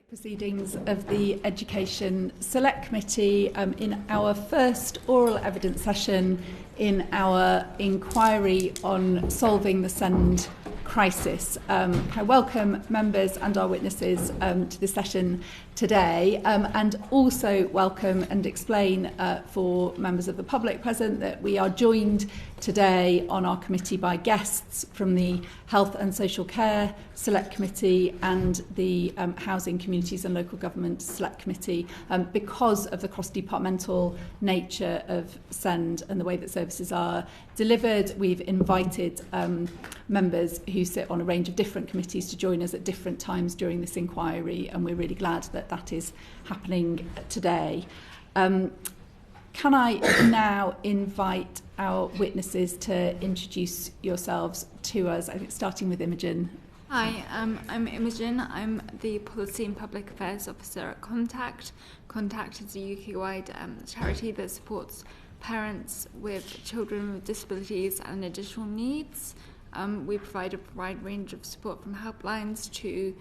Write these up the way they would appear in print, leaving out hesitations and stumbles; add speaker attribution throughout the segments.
Speaker 1: Proceedings of the Education Select Committee in our first oral evidence session in our inquiry on solving the SEND crisis. I welcome members and our witnesses to this session today, and also welcome and explain for members of the public present that we are joined today on our committee by guests from the Health and Social Care Select Committee and the Housing, Communities and Local Government Select Committee because of the cross-departmental nature of SEND and the way that services are delivered. We've invited members who sit on a range of different committees to join us at different times during this inquiry, and we're really glad that that is happening today. Can I now invite our witnesses to introduce yourselves to us? I think starting with Imogen.
Speaker 2: Hi, I'm Imogen. I'm the Policy and Public Affairs Officer at Contact. Contact is a UK-wide charity that supports parents with children with disabilities and additional needs. We provide a wide range of support from helplines to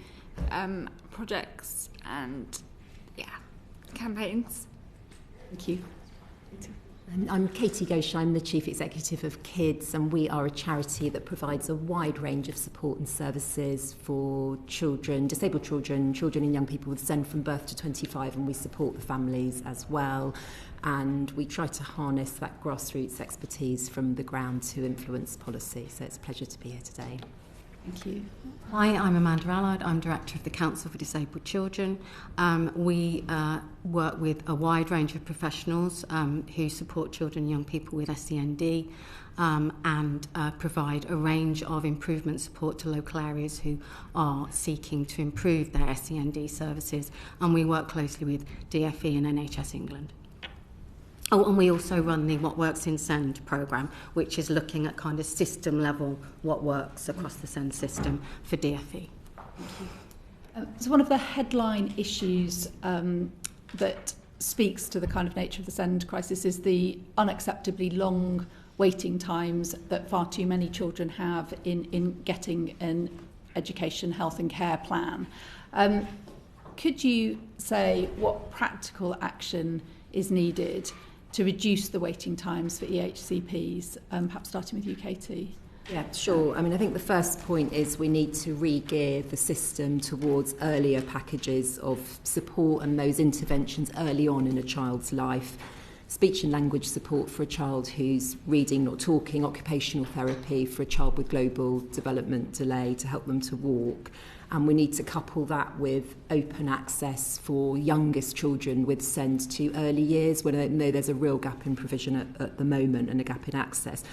Speaker 2: projects and campaigns.
Speaker 1: Thank you.
Speaker 3: I'm Katie Ghosh, I'm the Chief Executive of Kids, and we are a charity that provides a wide range of support and services for children, disabled children, children and young people with SEND from birth to 25, and we support the families as well. And we try to harness that grassroots expertise from the ground to influence policy. So it's a pleasure to be here today.
Speaker 1: Thank you.
Speaker 4: Hi, I'm Amanda Allard. I'm Director of the Council for Disabled Children. We work with a wide range of professionals who support children and young people with SEND and provide a range of improvement support to local areas who are seeking to improve their SEND services. And we work closely with DFE and NHS England. Oh, and we also run the What Works in SEND programme, which is looking at kind of system level what works across the SEND system for DFE.
Speaker 1: So one of the headline issues that speaks to the kind of nature of the SEND crisis is the unacceptably long waiting times that far too many children have in getting an education, health and care plan. Could you say what practical action is needed to reduce the waiting times for EHCPs, perhaps starting with you, Katie?
Speaker 3: Yeah, sure. I mean, I think the first point is we need to re-gear the system towards earlier packages of support and those interventions early on in a child's life. Speech and language support for a child who's reading, not talking, occupational therapy for a child with global development delay to help them to walk. And we need to couple that with open access for youngest children with SEND to early years, when I know there's a real gap in provision at the moment and a gap in access.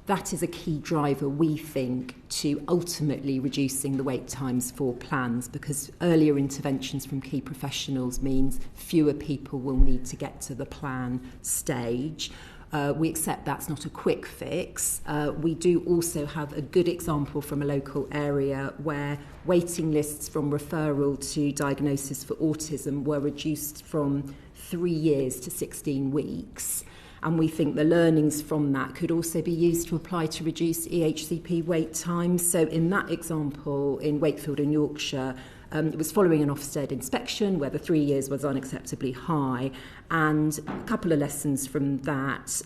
Speaker 3: That is a key driver, we think, to ultimately reducing the wait times for plans, because earlier interventions from key professionals means fewer people will need to get to the plan stage. We accept that's not a quick fix. We do also have a good example from a local area where waiting lists from referral to diagnosis for autism were reduced from 3 years to 16 weeks. And we think the learnings from that could also be used to apply to reduce EHCP wait times. So in that example, in Wakefield in Yorkshire, it was following an Ofsted inspection where the 3 years was unacceptably high. And a couple of lessons from that.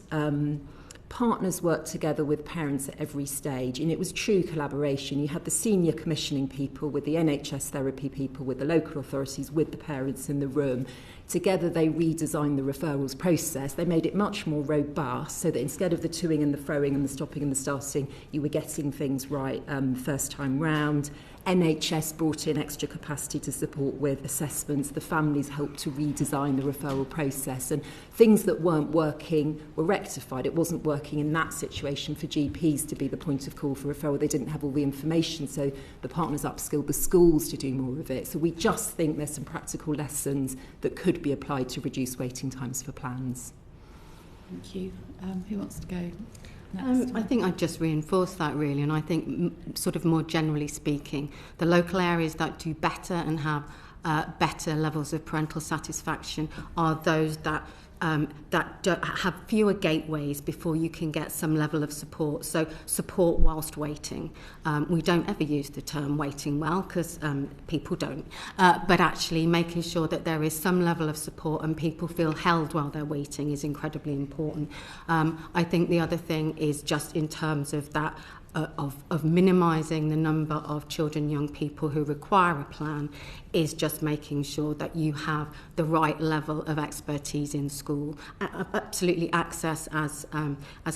Speaker 3: Partners worked together with parents at every stage, and it was true collaboration. You had the senior commissioning people with the NHS therapy people, with the local authorities, with the parents in the room. Together they redesigned the referrals process. They made it much more robust so that instead of the toing and the froing and the stopping and the starting, you were getting things right first time round. NHS brought in extra capacity to support with assessments. The families helped to redesign the referral process, and things that weren't working were rectified. It wasn't working in that situation for GPs to be the point of call for referral. They didn't have all the information, so the partners upskilled the schools to do more of it. So we just think there's some practical lessons that could be applied to reduce waiting times for plans.
Speaker 1: Thank you. Who wants to go?
Speaker 4: I think I'd just reinforce that really, and I think sort of more generally speaking, the local areas that do better and have better levels of parental satisfaction are those that have fewer gateways before you can get some level of support. So support whilst waiting. We don't ever use the term waiting well because people don't. But actually making sure that there is some level of support and people feel held while they're waiting is incredibly important. I think the other thing is just in terms of that of minimising the number of children, young people who require a plan, is just making sure that you have the right level of expertise in school. Absolutely access, as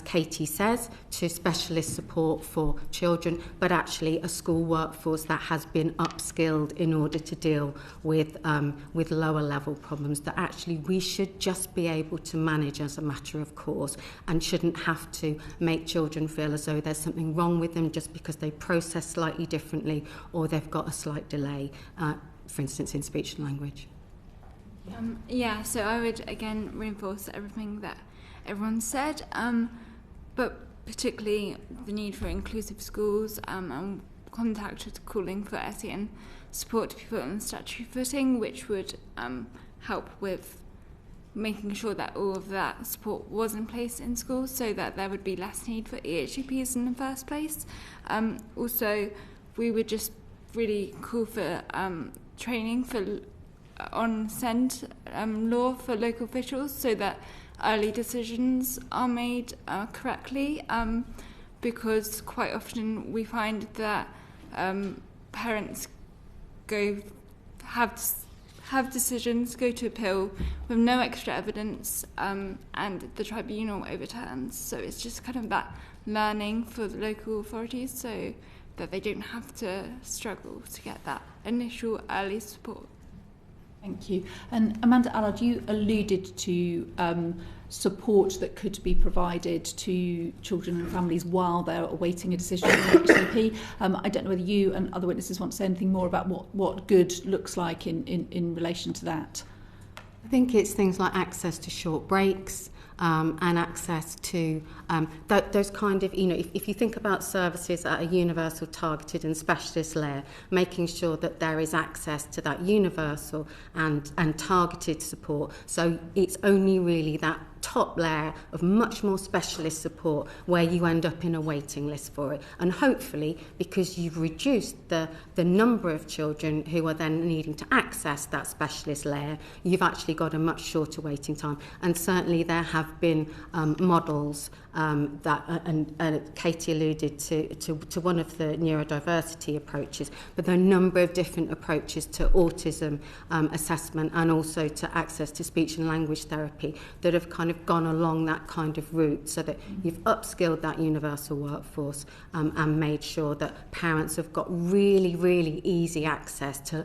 Speaker 4: Katie says, to specialist support for children, but actually a school workforce that has been upskilled in order to deal with lower level problems that actually we should just be able to manage as a matter of course, and shouldn't have to make children feel as though there's something wrong with them just because they process slightly differently or they've got a slight delay, for instance in speech and language.
Speaker 2: So I would again reinforce everything that everyone said, but particularly the need for inclusive schools, and Contact was calling for SEN support to be put on statutory footing, which would help with making sure that all of that support was in place in schools so that there would be less need for EHCPs in the first place. Also, we would just really call for training on SEND law for local officials so that early decisions are made correctly, because quite often we find that parents have decisions go to appeal with no extra evidence, and the tribunal overturns. So it's just kind of that learning for the local authorities so that they don't have to struggle to get that initial early support.
Speaker 1: Thank you. And Amanda Allard, you alluded to support that could be provided to children and families while they're awaiting a decision from the HCP. I don't know whether you and other witnesses want to say anything more about what good looks like in relation to that.
Speaker 4: I think it's things like access to short breaks, and access to those kind of, if you think about services at a universal, targeted and specialist layer, making sure that there is access to that universal and targeted support. So it's only really that top layer of much more specialist support where you end up in a waiting list for it. And hopefully, because you've reduced the number of children who are then needing to access that specialist layer, you've actually got a much shorter waiting time. And certainly there have been models that, and Katie alluded to one of the neurodiversity approaches, but there are a number of different approaches to autism assessment and also to access to speech and language therapy that have kind of gone along that kind of route, so that you've upskilled that universal workforce and made sure that parents have got really, really easy access to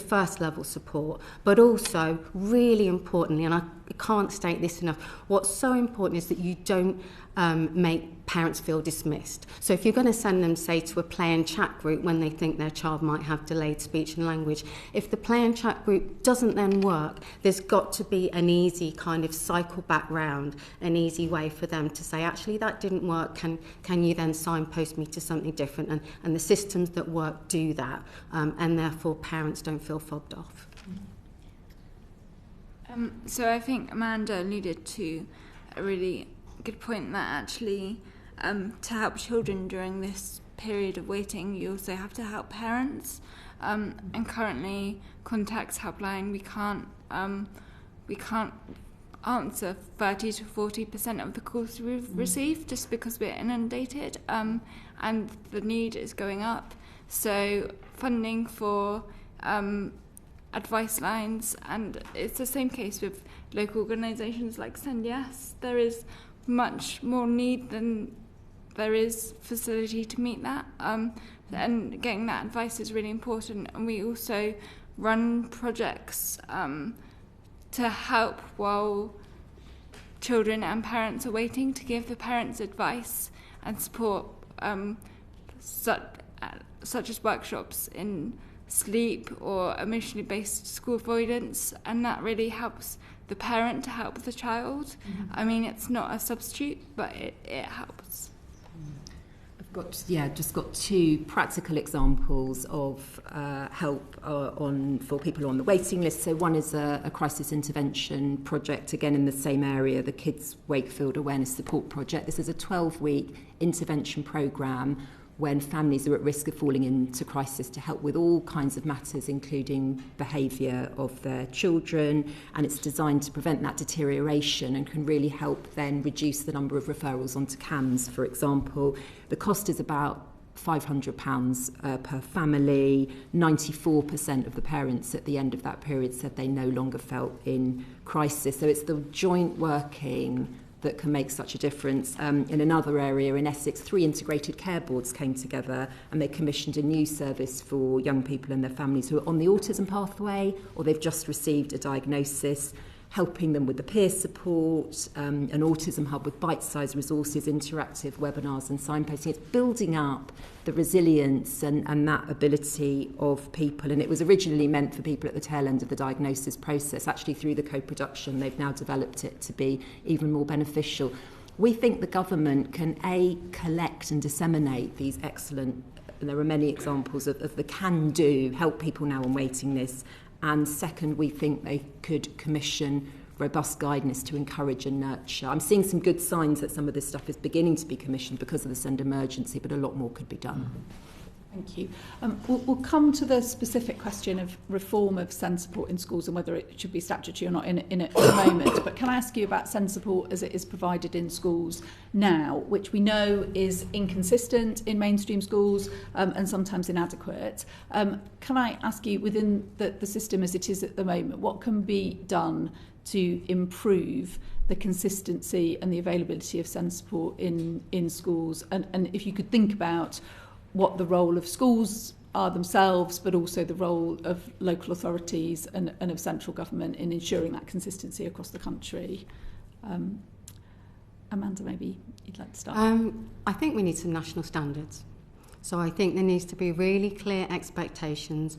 Speaker 4: first level support. But also, really importantly, and I can't state this enough, what's so important is that you don't make parents feel dismissed. So if you're going to send them, say, to a play and chat group when they think their child might have delayed speech and language, if the play and chat group doesn't then work, there's got to be an easy kind of cycle back round, an easy way for them to say, actually, that didn't work, can you then signpost me to something different? And the systems that work do that, and therefore parents don't feel fobbed off.
Speaker 2: So I think Amanda alluded to a really good point that actually to help children during this period of waiting, you also have to help parents. And currently, Contact's helpline, we can't answer 30 to 40% of the calls we've received just because we're inundated, and the need is going up. So funding for advice lines, and it's the same case with local organisations like Send Yes. There is much more need than there is facility to meet that, and getting that advice is really important. And we also run projects to help while children and parents are waiting, to give the parents advice and support, such as workshops in sleep or emotionally based school avoidance, and that really helps the parent to help the child. I mean, it's not a substitute, but it helps.
Speaker 3: Just got two practical examples of help for people on the waiting list. So one is a crisis intervention project, again in the same area, the Kids Wakefield Awareness Support Project. This is a 12-week intervention programme when families are at risk of falling into crisis to help with all kinds of matters, including behaviour of their children, and it's designed to prevent that deterioration and can really help then reduce the number of referrals onto CAMHS, for example. The cost is about £500 per family. 94% of the parents at the end of that period said they no longer felt in crisis. So it's the joint working that can make such a difference. In another area in Essex, 3 integrated care boards came together and they commissioned a new service for young people and their families who are on the autism pathway or they've just received a diagnosis, helping them with the peer support, an autism hub with bite-sized resources, interactive webinars and signposting. It's building up the resilience and that ability of people. And it was originally meant for people at the tail end of the diagnosis process. Actually, through the co-production, they've now developed it to be even more beneficial. We think the government can, A, collect and disseminate these excellent, and there are many examples of the can-do, help people now on waiting lists. And second, we think they could commission robust guidance to encourage and nurture. I'm seeing some good signs that some of this stuff is beginning to be commissioned because of the Send Emergency, but a lot more could be done.
Speaker 1: Thank you. We'll come to the specific question of reform of SEND support in schools and whether it should be statutory or not in a moment. But can I ask you about SEND support as it is provided in schools now, which we know is inconsistent in mainstream schools and sometimes inadequate. Can I ask you, within the system as it is at the moment, what can be done to improve the consistency and the availability of SEND support in schools? And if you could think about what the role of schools are themselves, but also the role of local authorities and of central government in ensuring that consistency across the country. Amanda, maybe you'd like to start.
Speaker 4: I think we need some national standards. So I think there needs to be really clear expectations.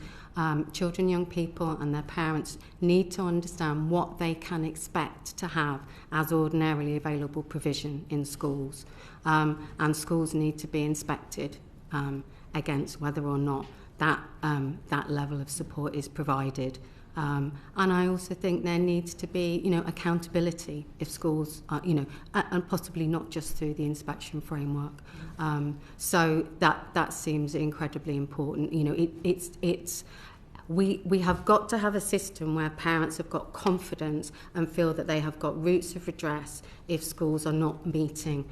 Speaker 4: Children, young people and their parents need to understand what they can expect to have as ordinarily available provision in schools. And schools need to be inspected against whether or not that level of support is provided. And I also think there needs to be, accountability if schools are, and possibly not just through the inspection framework. So that seems incredibly important. We have got to have a system where parents have got confidence and feel that they have got routes of redress if schools are not meeting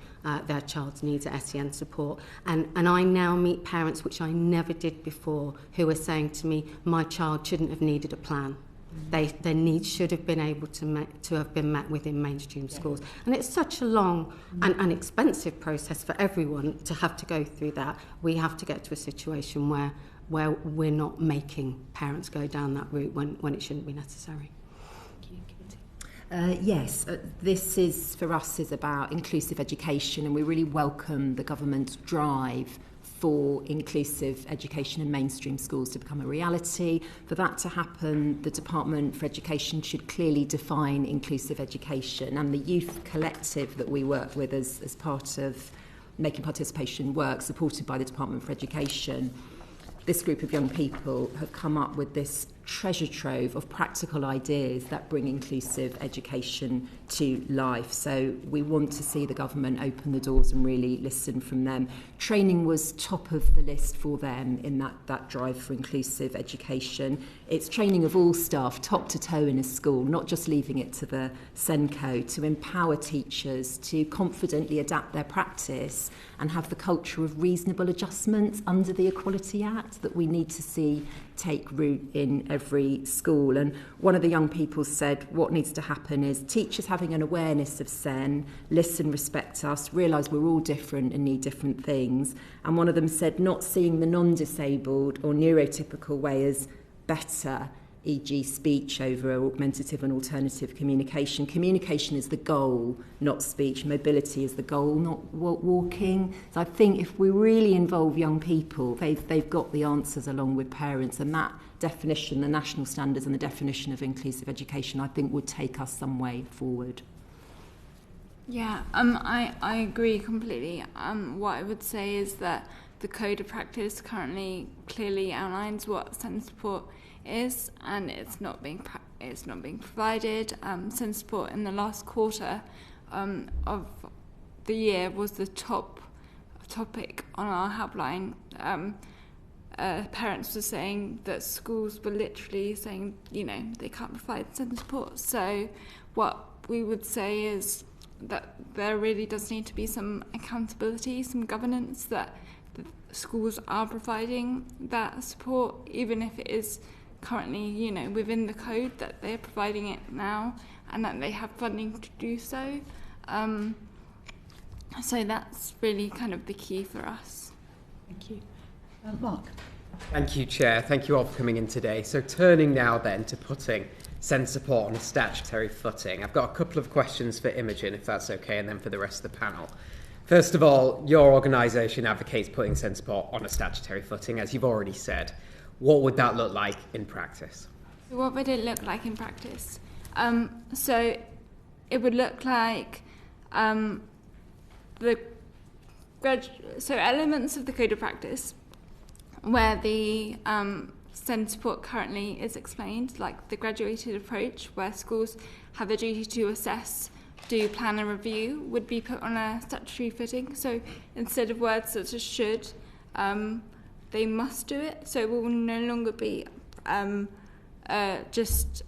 Speaker 4: their child's needs at SEN support. And I now meet parents, which I never did before, who are saying to me, my child shouldn't have needed a plan. Their needs should have been able to have been met within mainstream schools. And it's such a long and expensive process for everyone to have to go through that. We have to get to a situation where we're not making parents go down that route when it shouldn't be necessary.
Speaker 3: Yes, this is for us is about inclusive education, and we really welcome the government's drive for inclusive education in mainstream schools to become a reality. For that to happen, the Department for Education should clearly define inclusive education, and the youth collective that we work with as part of Making Participation Work, supported by the Department for Education, this group of young people have come up with this treasure trove of practical ideas that bring inclusive education to life. So we want to see the government open the doors and really listen from them. Training was top of the list for them in that drive for inclusive education. It's training of all staff, top to toe in a school, not just leaving it to the SENCO, to empower teachers to confidently adapt their practice and have the culture of reasonable adjustments under the Equality Act that we need to see take root in every school. And one of the young people said what needs to happen is teachers having an awareness of SEN, listen, respect us, realise we're all different and need different things. And one of them said not seeing the non-disabled or neurotypical way as better, e.g. speech over augmentative and alternative communication. Communication is the goal, not speech. Mobility is the goal, not walking. So I think if we really involve young people, they've got the answers along with parents, and that definition, the national standards and the definition of inclusive education, I think would take us some way forward.
Speaker 2: Yeah, I agree completely. What I would say is that the Code of Practice currently clearly outlines what SEND support is, and it's not being provided. SEND support in the last quarter of the year was the top topic on our helpline. Parents were saying that schools were literally saying, they can't provide SEND support. So what we would say is that there really does need to be some accountability, some governance, that the schools are providing that support, even if it is currently, within the code, that they're providing it now and that they have funding to do so. So that's really kind of the key for us.
Speaker 1: Thank you. Mark.
Speaker 5: Thank you, Chair. Thank you all for coming in today. So turning now then to putting SEND support on a statutory footing, I've got a couple of questions for Imogen, if that's okay, and then for the rest of the panel. First of all, your organisation advocates putting SEND support on a statutory footing, as you've already said. What would that look like in practice?
Speaker 2: So what would it look like in practice? So it would look like elements of the Code of Practice where the SEND support currently is explained, like the graduated approach, where schools have a duty to assess, do, plan and review, would be put on a statutory footing. So instead of words such as should, they must do it. So it will no longer be just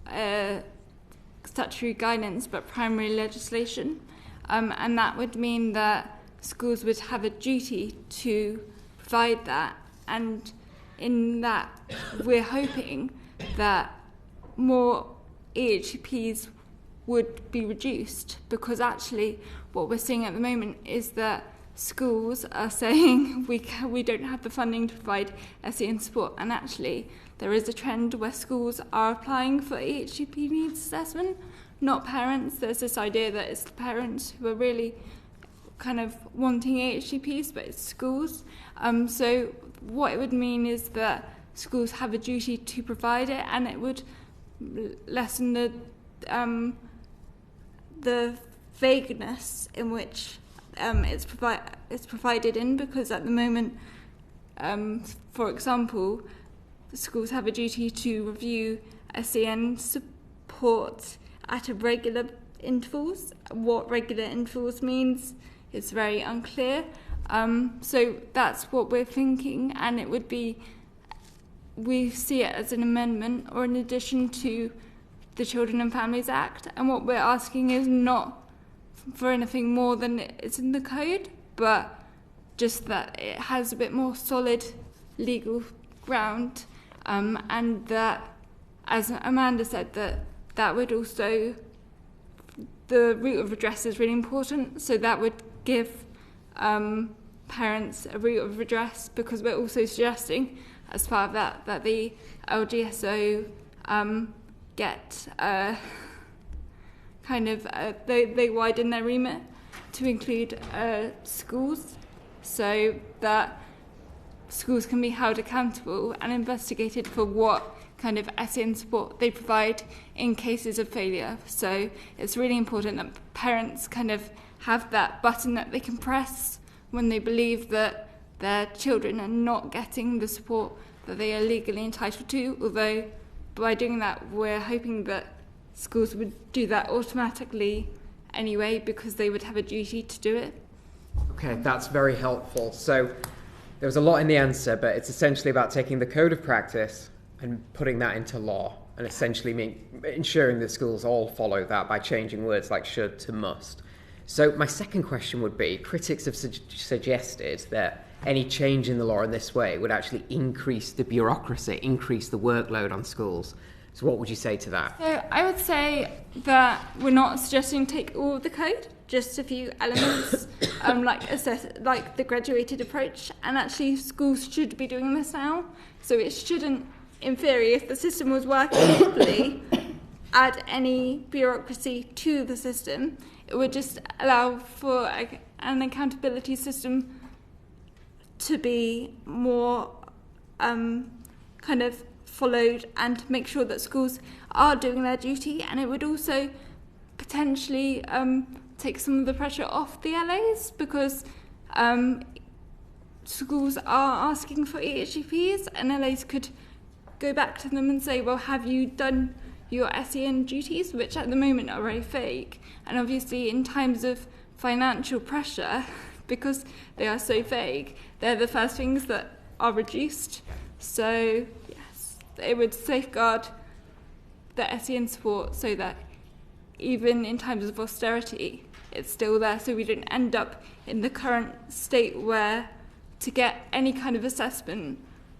Speaker 2: statutory guidance, but primary legislation. And that would mean that schools would have a duty to provide that. And in that, we're hoping that more EHCPs would be reduced, because actually what we're seeing at the moment is that schools are saying we don't have the funding to provide SEN support, and actually there is a trend where schools are applying for EHCP needs assessment, not parents. There's this idea that it's the parents who are really kind of wanting EHCPs, but it's schools. So what it would mean is that schools have a duty to provide it, and it would lessen the vagueness in which it's provided in, because at the moment, for example, the schools have a duty to review SEN support at a regular intervals. What regular intervals means is very unclear. So that's what we're thinking, and it would be, we see it as an amendment or an addition to the Children and Families Act, and what we're asking is not for anything more than it's in the code, but just that it has a bit more solid legal ground, and that, as Amanda said, that would also, the route of redress is really important, so that would give parents a route of redress, because we're also suggesting as part of that the LGSO get they widen their remit to include schools, so that schools can be held accountable and investigated for what kind of SEN support they provide in cases of failure. So it's really important that parents kind of have that button that they can press when they believe that their children are not getting the support that they are legally entitled to, although by doing that we're hoping that schools would do that automatically anyway, because they would have a duty to do it.
Speaker 5: Okay, that's very helpful. So there was a lot in the answer, but it's essentially about taking the Code of Practice and putting that into law, and essentially ensuring that schools all follow that by changing words like should to must. So my second question would be, critics have suggested that any change in the law in this way would actually increase the bureaucracy, increase the workload on schools. So what would you say to that?
Speaker 2: So I would say that we're not suggesting take all of the code, just a few elements, like the graduated approach, and actually schools should be doing this now. So it shouldn't, in theory, if the system was working properly, add any bureaucracy to the system. It would just allow for an accountability system to be more kind of followed, and to make sure that schools are doing their duty. And it would also potentially take some of the pressure off the LAs, because schools are asking for EHCPs, and LAs could go back to them and say, well, have you done your SEN duties, which at the moment are very vague. And obviously in times of financial pressure, because they are so vague, they're the first things that are reduced. So yes, it would safeguard the SEN support so that even in times of austerity, it's still there, so we don't end up in the current state where to get any kind of assessment,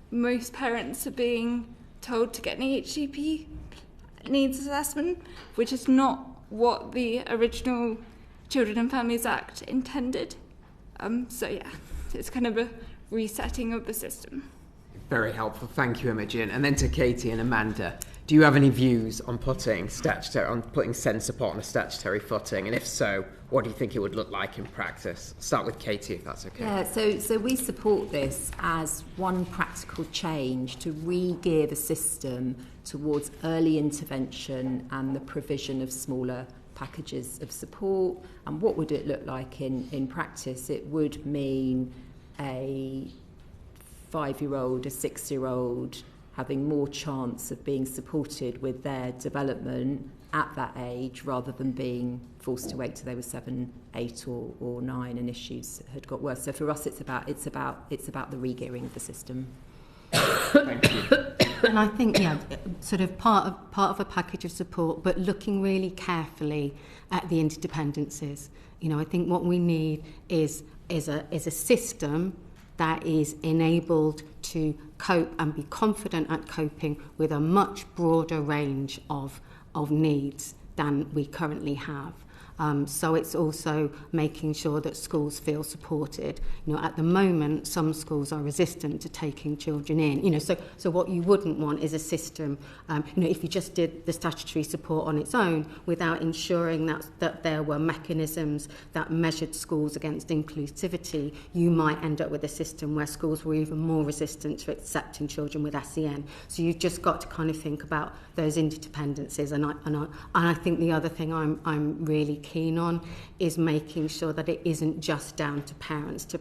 Speaker 2: most parents are being told to get an EHCP needs assessment, which is not what the original Children and Families Act intended. So yeah, it's kind of a resetting of the system.
Speaker 5: Very helpful, thank you, Imogen. And then to Katie and Amanda, do you have any views on putting SEND support on a statutory footing? And if so, what do you think it would look like in practice? Start with Katie, if that's okay.
Speaker 3: Yeah, so we support this as one practical change to re-gear the system towards early intervention and the provision of smaller packages of support. And what would it look like in practice? It would mean a 5-year-old, a 6-year-old having more chance of being supported with their development at that age, rather than being forced to wait till they were 7, 8 or 9 and issues had got worse. So for us it's about the re-gearing of the system.
Speaker 5: Thank you.
Speaker 4: And I think, yeah, sort of part of a package of support, but looking really carefully at the interdependencies. You know, I think what we need is a system that is enabled to cope and be confident at coping with a much broader range of needs than we currently have. So it's also making sure that schools feel supported. You know, at the moment, some schools are resistant to taking children in. You know, so what you wouldn't want is a system. You know, if you just did the statutory support on its own without ensuring that there were mechanisms that measured schools against inclusivity, you might end up with a system where schools were even more resistant to accepting children with SEN. So you've just got to kind of think about those interdependencies. And I think the other thing I'm really keen on is making sure that it isn't just down to parents to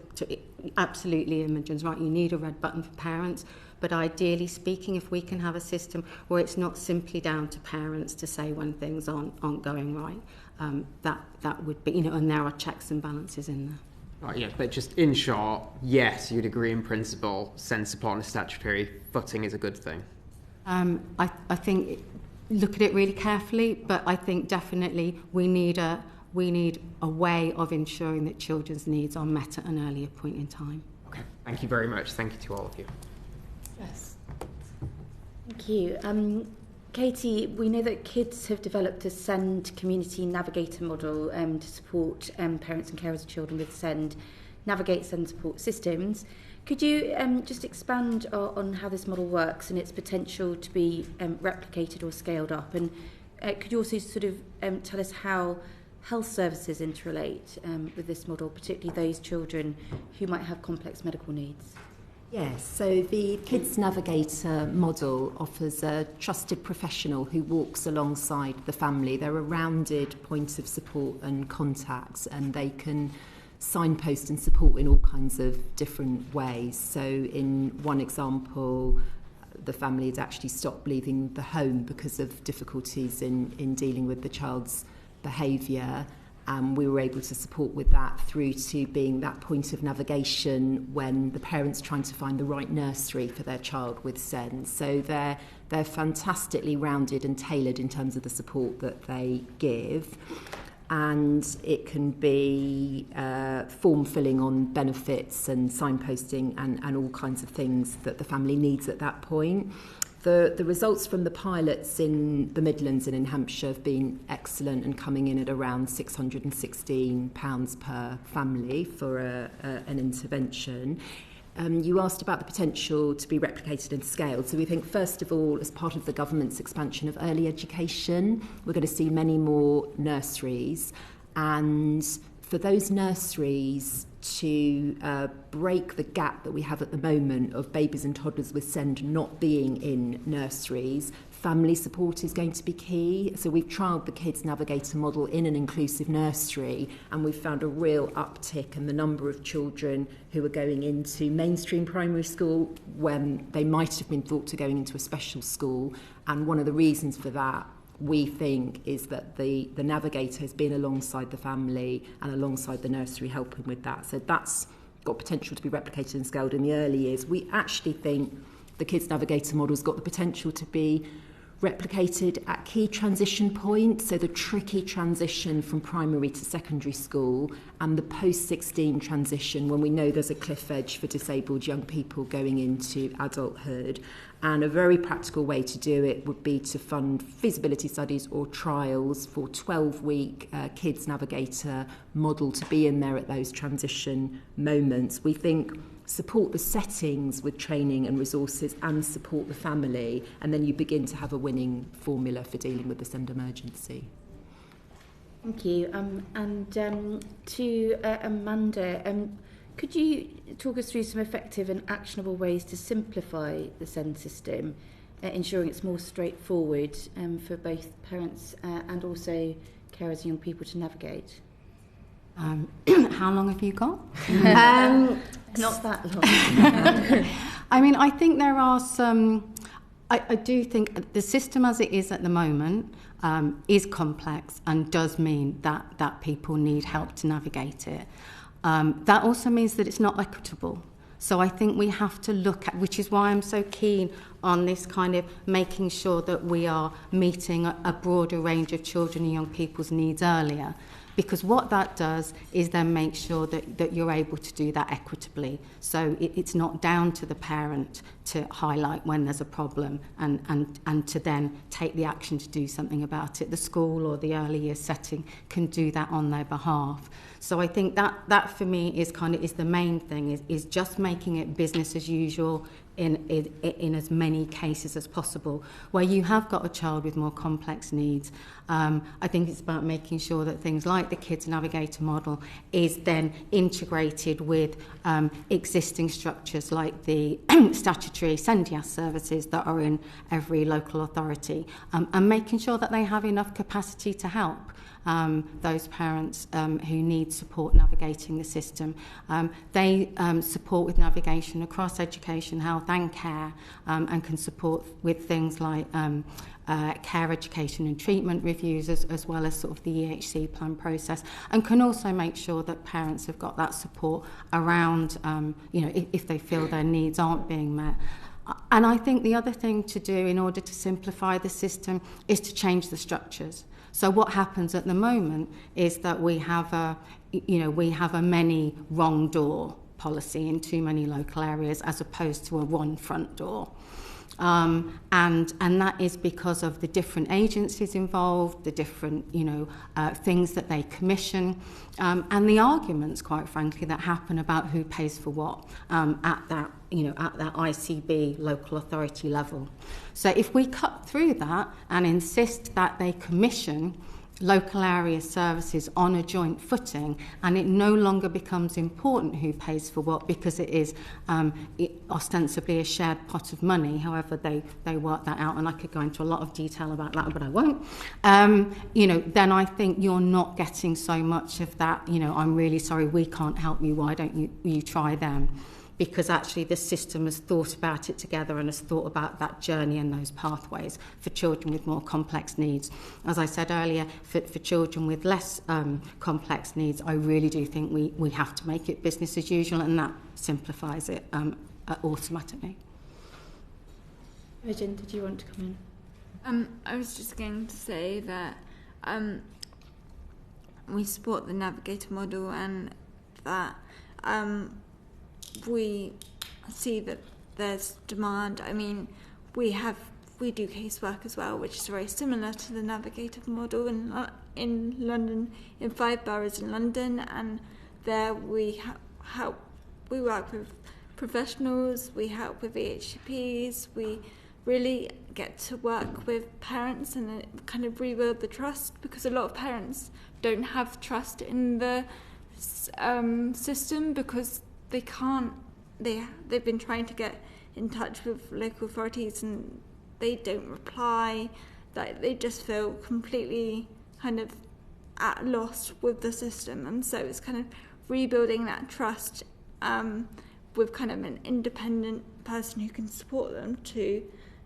Speaker 4: absolutely, Imogen's right, you need a red button for parents, but ideally speaking, if we can have a system where it's not simply down to parents to say when things aren't going right, that would be, you know, and there are checks and balances in there.
Speaker 5: Right, yeah, but just in short, yes, you'd agree in principle, SEND support on a statutory footing is a good thing.
Speaker 4: I think look at it really carefully, but I think definitely we need a way of ensuring that children's needs are met at an earlier point in time.
Speaker 5: Okay, thank you very much. Thank you to all of you.
Speaker 6: Yes. Thank you. Katie, we know that kids have developed a SEND community navigator model to support parents and carers of children with SEND, navigate SEND support systems. Could you just expand on how this model works and its potential to be replicated or scaled up? And could you also sort of tell us how health services interrelate with this model, particularly those children who might have complex medical needs?
Speaker 3: Yes, so the Kids Navigator model offers a trusted professional who walks alongside the family. They're a rounded point of support and contacts, and they can signpost and support in all kinds of different ways. So in one example, the family had actually stopped leaving the home because of difficulties in dealing with the child's behaviour, and we were able to support with that through to being that point of navigation when the parents trying to find the right nursery for their child with SEN. So they're fantastically rounded and tailored in terms of the support that they give. And it can be form filling on benefits and signposting and all kinds of things that the family needs at that point. The results from the pilots in the Midlands and in Hampshire have been excellent and coming in at around £616 per family for an intervention. You asked about the potential to be replicated and scaled. So we think, first of all, as part of the government's expansion of early education, we're going to see many more nurseries. And for those nurseries to break the gap that we have at the moment of babies and toddlers with SEND not being in nurseries, family support is going to be key. So we've trialled the Kids Navigator model in an inclusive nursery, and we've found a real uptick in the number of children who are going into mainstream primary school when they might have been thought to going into a special school. And one of the reasons for that, we think, is that the navigator has been alongside the family and alongside the nursery helping with that. So that's got potential to be replicated and scaled in the early years. We actually think the Kids Navigator model's got the potential to be replicated at key transition points, so the tricky transition from primary to secondary school and the post-16 transition when we know there's a cliff edge for disabled young people going into adulthood. And a very practical way to do it would be to fund feasibility studies or trials for 12-week Kids Navigator model to be in there at those transition moments. We think support the settings with training and resources and support the family, and then you begin to have a winning formula for dealing with the SEND emergency.
Speaker 6: Thank you. To Amanda, could you talk us through some effective and actionable ways to simplify the SEND system, ensuring it's more straightforward for both parents and also carers and young people to navigate?
Speaker 4: How long have you got?
Speaker 6: Not that long.
Speaker 4: I mean, I think there are some... I do think the system as it is at the moment is complex and does mean that people need help to navigate it. That also means that it's not equitable. So I think we have to look at, which is why I'm so keen on this kind of making sure that we are meeting a broader range of children and young people's needs earlier. Because what that does is then make sure that you're able to do that equitably. So it's not down to the parent to highlight when there's a problem and to then take the action to do something about it. The school or the early years setting can do that on their behalf. So I think that for me is the main thing, is just making it business as usual in as many cases as possible. Where you have got a child with more complex needs, I think it's about making sure that things like the Kids Navigator model is then integrated with existing structures like the statutory SENDIAS services that are in every local authority, and making sure that they have enough capacity to help those parents who need support navigating the system. They support with navigation across education, health and care, and can support with things like care education and treatment reviews, as well as sort of the EHC plan process, and can also make sure that parents have got that support around, if they feel their needs aren't being met. And I think the other thing to do in order to simplify the system is to change the structures. So what happens at the moment is that we have a many wrong door policy in too many local areas as opposed to a one front door. And that is because of the different agencies involved, the different things that they commission, and the arguments, quite frankly, that happen about who pays for what at that ICB local authority level. So if we cut through that and insist that they commission local area services on a joint footing, and it no longer becomes important who pays for what, because it is ostensibly a shared pot of money, however they work that out, and I could go into a lot of detail about that, but I won't. Then I think you're not getting so much of that, I'm really sorry, we can't help you, why don't you try them? Because actually the system has thought about it together and has thought about that journey and those pathways for children with more complex needs. As I said earlier, for children with less complex needs, I really do think we have to make it business as usual, and that simplifies it automatically.
Speaker 6: Imogen, did you want to come
Speaker 2: in? I was just going to say that we support the Navigator model, and that we see that there's demand. I mean, we do casework as well, which is very similar to the Navigator model in London, in 5 boroughs in London, and there we work with professionals, we help with EHCPs, we really get to work with parents and kind of rebuild the trust, because a lot of parents don't have trust in the system because they can't. They've been trying to get in touch with local authorities, and they don't reply, that they just feel completely kind of at loss with the system. And so it's kind of rebuilding that trust with kind of an independent person who can support them to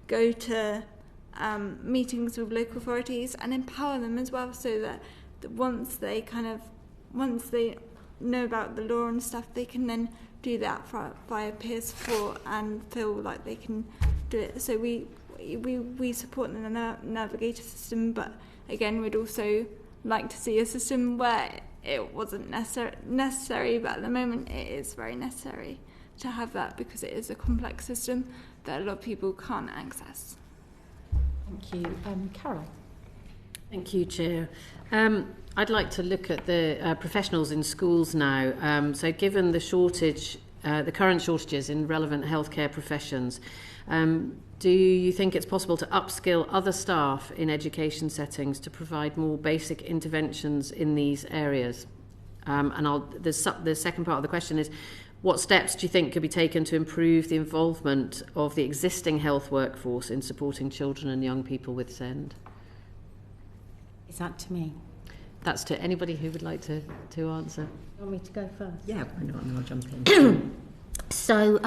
Speaker 2: go to meetings with local authorities and empower them as well, so that once they know about the law and stuff, they can then do that via peer support and feel like they can do it. So we support the navigator system, but again, we'd also like to see a system where it wasn't necessary, but at the moment it is very necessary to have that, because it is a complex system that a lot of people can't access.
Speaker 7: Thank you. Carol. Thank you, Chair. I'd like to look at the professionals in schools now. So given the shortage, the current shortages in relevant healthcare professions, do you think it's possible to upskill other staff in education settings to provide more basic interventions in these areas? The second part of the question is, what steps do you think could be taken to improve the involvement of the existing health workforce in supporting children and young people with SEND?
Speaker 4: Is that to me?
Speaker 7: That's to anybody who would like to answer.
Speaker 4: You want me to go first?
Speaker 3: Yeah, why not? And I'll jump in.
Speaker 4: So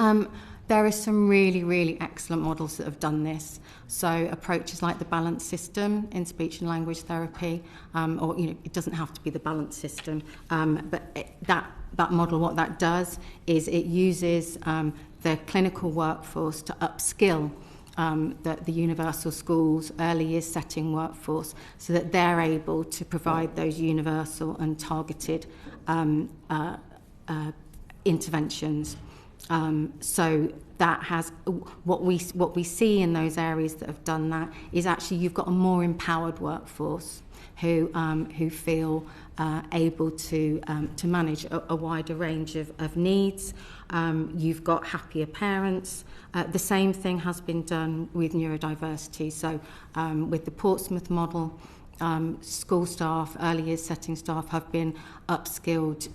Speaker 4: there are some really, really excellent models that have done this. So approaches like the balance system in speech and language therapy, or it doesn't have to be the balance system, but that model, what that does is it uses the clinical workforce to upskill the universal schools, early years setting workforce, so that they're able to provide those universal and targeted interventions. So that has what we see in those areas that have done that is actually you've got a more empowered workforce who feel able to manage a wider range of needs. You've got happier parents. The same thing has been done with neurodiversity. So with the Portsmouth model, school staff, early years setting staff have been upskilled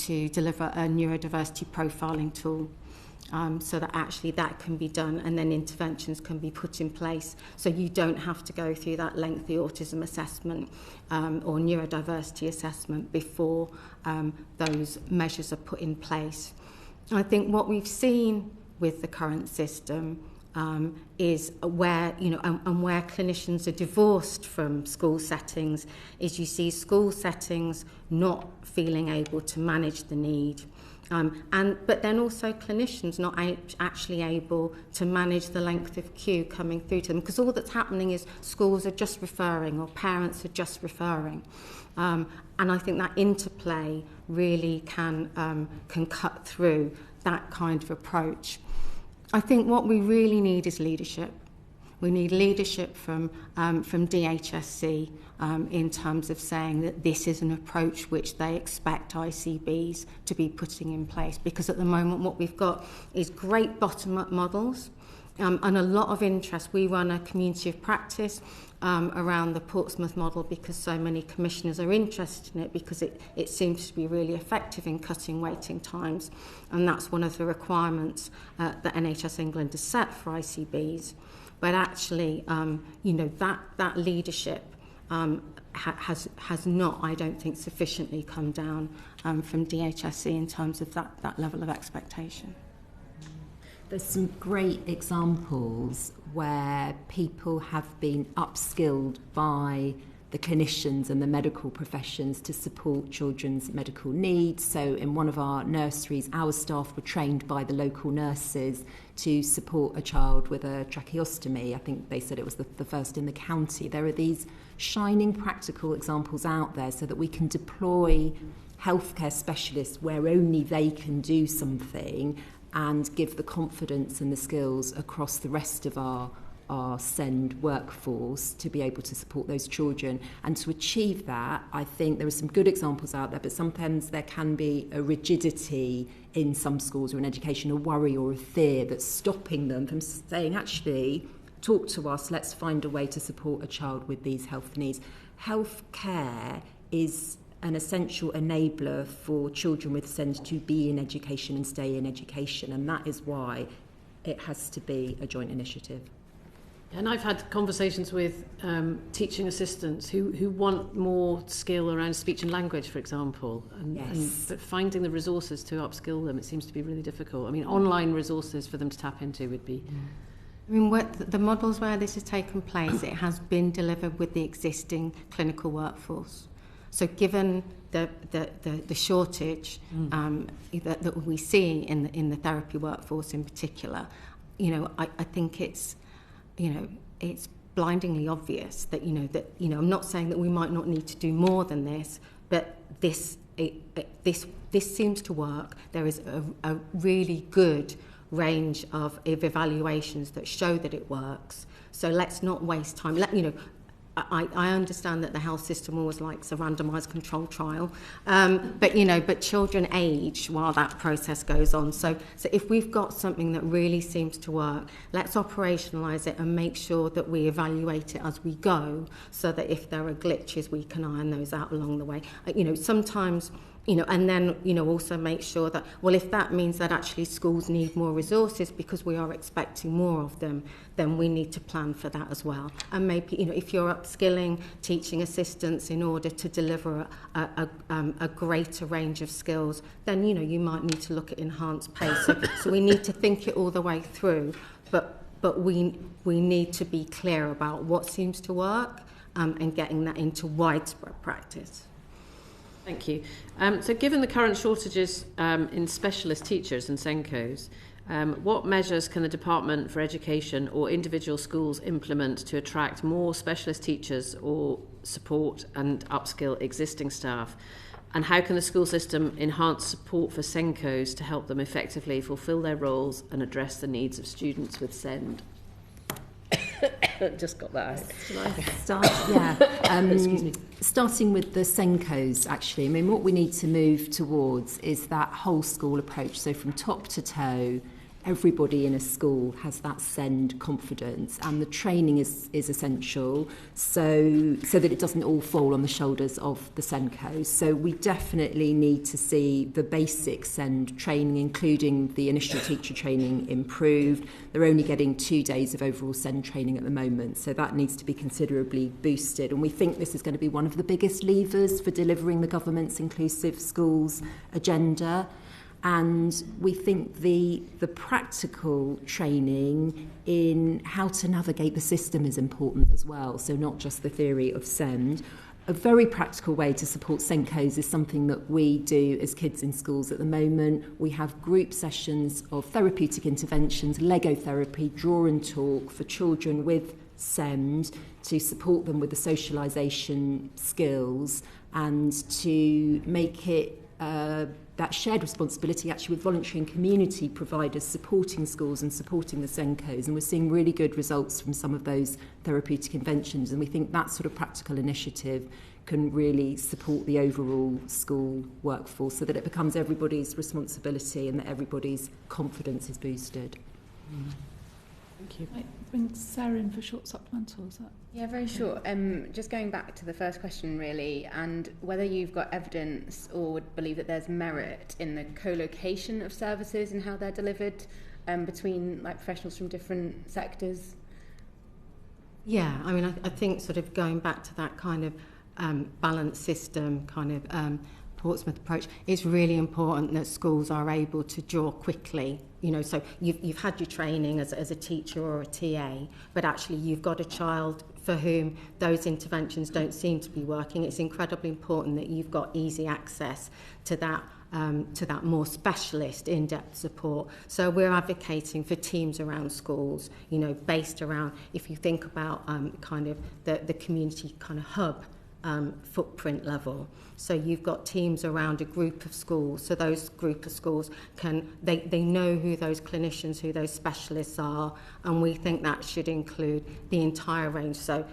Speaker 4: to deliver a neurodiversity profiling tool. So that actually that can be done, and then interventions can be put in place, so you don't have to go through that lengthy autism assessment or neurodiversity assessment before those measures are put in place. I think what we've seen with the current system is where, and where clinicians are divorced from school settings, is you see school settings not feeling able to manage the need. But then also clinicians not actually able to manage the length of queue coming through to them, because all that's happening is schools are just referring or parents are just referring. And I think that interplay really can cut through that kind of approach. I think what we really need is leadership. We need leadership from DHSC in terms of saying that this is an approach which they expect ICBs to be putting in place. Because at the moment what we've got is great bottom-up models and a lot of interest. We run a community of practice around the Portsmouth model because so many commissioners are interested in it, because it seems to be really effective in cutting waiting times. And that's one of the requirements that NHS England has set for ICBs. But actually, that leadership has not, I don't think, sufficiently come down from DHSC in terms of that level of expectation.
Speaker 3: There's some great examples where people have been upskilled by the clinicians and the medical professions to support children's medical needs. So in one of our nurseries, our staff were trained by the local nurses to support a child with a tracheostomy. I think they said it was the first in the county. There are these shining practical examples out there so that we can deploy healthcare specialists where only they can do something, and give the confidence and the skills across the rest of our SEND workforce to be able to support those children. And to achieve that, I think there are some good examples out there, but sometimes there can be a rigidity in some schools or in education, a worry or a fear that's stopping them from saying, actually, talk to us, let's find a way to support a child with these health needs. Healthcare is an essential enabler for children with SEND to be in education and stay in education, and that is why it has to be a joint initiative.
Speaker 7: And I've had conversations with teaching assistants who want more skill around speech and language, for example, but finding the resources to upskill them, it seems to be really difficult. I mean, online resources for them to tap into would be...
Speaker 4: I mean, the models where this has taken place, it has been delivered with the existing clinical workforce. So given the shortage that we see in the therapy workforce in particular, I think it's blindingly obvious that I'm not saying that we might not need to do more than this, but this seems to work. There is a really good range of evaluations that show that it works. So let's not waste time. I understand that the health system always likes a randomised control trial, but children age while that process goes on. So if we've got something that really seems to work, let's operationalise it and make sure that we evaluate it as we go, so that if there are glitches, we can iron those out along the way. Sometimes. And then, also make sure that, well, if that means that actually schools need more resources because we are expecting more of them, then we need to plan for that as well. And maybe, if you're upskilling teaching assistants in order to deliver a greater range of skills, then, you might need to look at enhanced pay. So we need to think it all the way through, but we need to be clear about what seems to work and getting that into widespread practice.
Speaker 7: Thank you. So given the current shortages in specialist teachers and SENCOs, what measures can the Department for Education or individual schools implement to attract more specialist teachers or support and upskill existing staff? And how can the school system enhance support for SENCOs to help them effectively fulfil their roles and address the needs of students with SEND? Just got that out.
Speaker 3: Excuse me. Starting with the SENCOs, actually, I mean, what we need to move towards is that whole school approach. So from top to toe, everybody in a school has that SEND confidence, and the training is essential so that it doesn't all fall on the shoulders of the SENCOs. So we definitely need to see the basic SEND training, including the initial teacher training, improved. They're only getting 2 days of overall SEND training at the moment, so that needs to be considerably boosted. And we think this is going to be one of the biggest levers for delivering the government's inclusive schools agenda. And we think the practical training in how to navigate the system is important as well, so not just the theory of SEND. A very practical way to support SENCOs is something that we do as kids in schools at the moment. We have group sessions of therapeutic interventions, Lego therapy, draw and talk for children with SEND to support them with the socialisation skills and to make it that shared responsibility actually with voluntary and community providers supporting schools and supporting the SENCOs, and we're seeing really good results from some of those therapeutic interventions, and we think that sort of practical initiative can really support the overall school workforce so that it becomes everybody's responsibility and that everybody's confidence is boosted.
Speaker 7: Thank you.
Speaker 1: Might bring Sarah in for short supplemental, is that?
Speaker 8: Yeah, very short. Just going back to the first question, really, and whether you've got evidence or would believe that there's merit in the co-location of services and how they're delivered between professionals from different sectors.
Speaker 4: Yeah, I mean, I think sort of going back to that kind of balanced system kind of Portsmouth approach, it's really important that schools are able to draw quickly. So you've had your training as a teacher or a TA, but actually you've got a child for whom those interventions don't seem to be working. It's incredibly important that you've got easy access to that more specialist in-depth support. So we're advocating for teams around schools, based around, if you think about kind of the community kind of hub footprint level. So you've got teams around a group of schools. So those group of schools they know who those clinicians, who those specialists are, and we think that should include the entire range. So,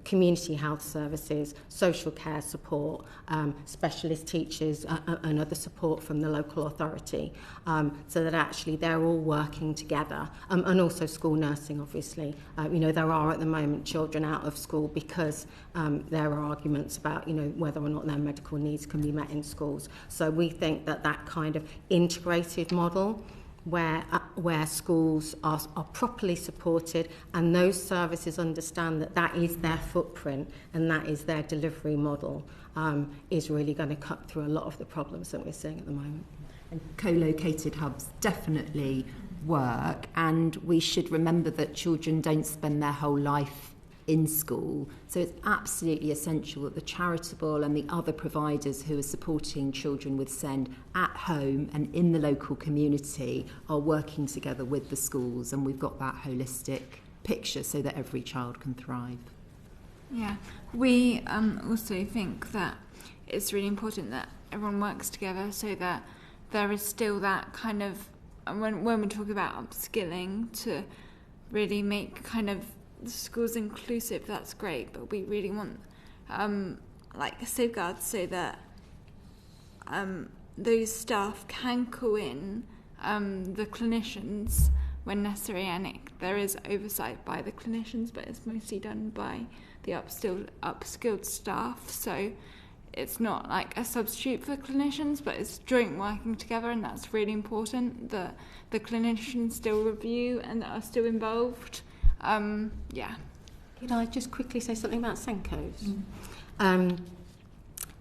Speaker 4: community health services, social care support, specialist teachers and other support from the local authority, so that actually they're all working together. And also school nursing, obviously. There are at the moment children out of school because there are arguments about, whether or not their medical needs can be met in schools. So we think that kind of integrated model where schools are properly supported and those services understand that that is their footprint and that is their delivery model, is really going to cut through a lot of the problems that we're seeing at the moment.
Speaker 3: And co-located hubs definitely work, and we should remember that children don't spend their whole life in school, so it's absolutely essential that the charitable and the other providers who are supporting children with SEND at home and in the local community are working together with the schools, and we've got that holistic picture so that every child can thrive.
Speaker 2: Yeah, we also think that it's really important that everyone works together so that there is still that kind of, when we talk about upskilling, to really make kind of the schools inclusive, that's great, but we really want like safeguards so that those staff can call in the clinicians when necessary, and there is oversight by the clinicians, but it's mostly done by the upskilled staff, so it's not like a substitute for clinicians, but it's joint working together, and that's really important, that the clinicians still review and are still involved. Yeah.
Speaker 4: Could I just quickly say something about Senkos?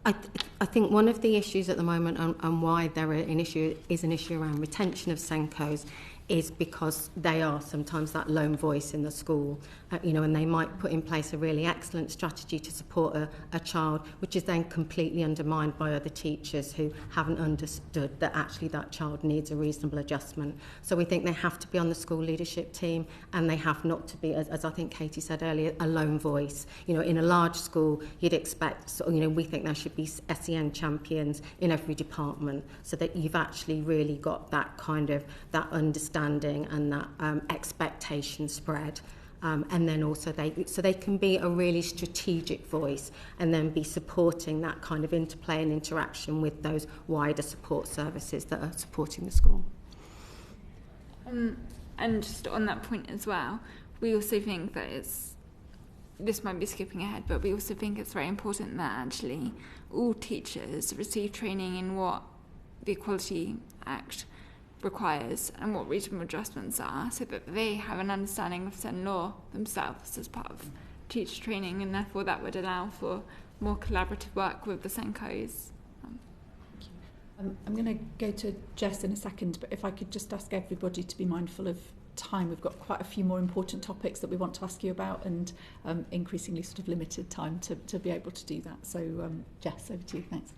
Speaker 4: I think one of the issues at the moment and why there is an issue around retention of Senkos is because they are sometimes that lone voice in the school, and they might put in place a really excellent strategy to support a child, which is then completely undermined by other teachers who haven't understood that actually that child needs a reasonable adjustment. So we think they have to be on the school leadership team, and they have not to be, as I think Katie said earlier, a lone voice. In a large school, you'd expect, we think there should be SEN champions in every department, so that you've actually really got that kind of, that understanding and that expectation spread. And then also they can be a really strategic voice and then be supporting that kind of interplay and interaction with those wider support services that are supporting the school.
Speaker 2: And just on that point as well, we also think that this might be skipping ahead, but we also think it's very important that actually all teachers receive training in what the Equality Act requires and what reasonable adjustments are, so that they have an understanding of SEND law themselves as part of teacher training, and therefore that would allow for more collaborative work with the Senkos.
Speaker 1: I'm going to go to Jess in a second, but if I could just ask everybody to be mindful of time. We've got quite a few more important topics that we want to ask you about, and increasingly sort of limited time to be able to do that. So Jess, over to you. Thanks.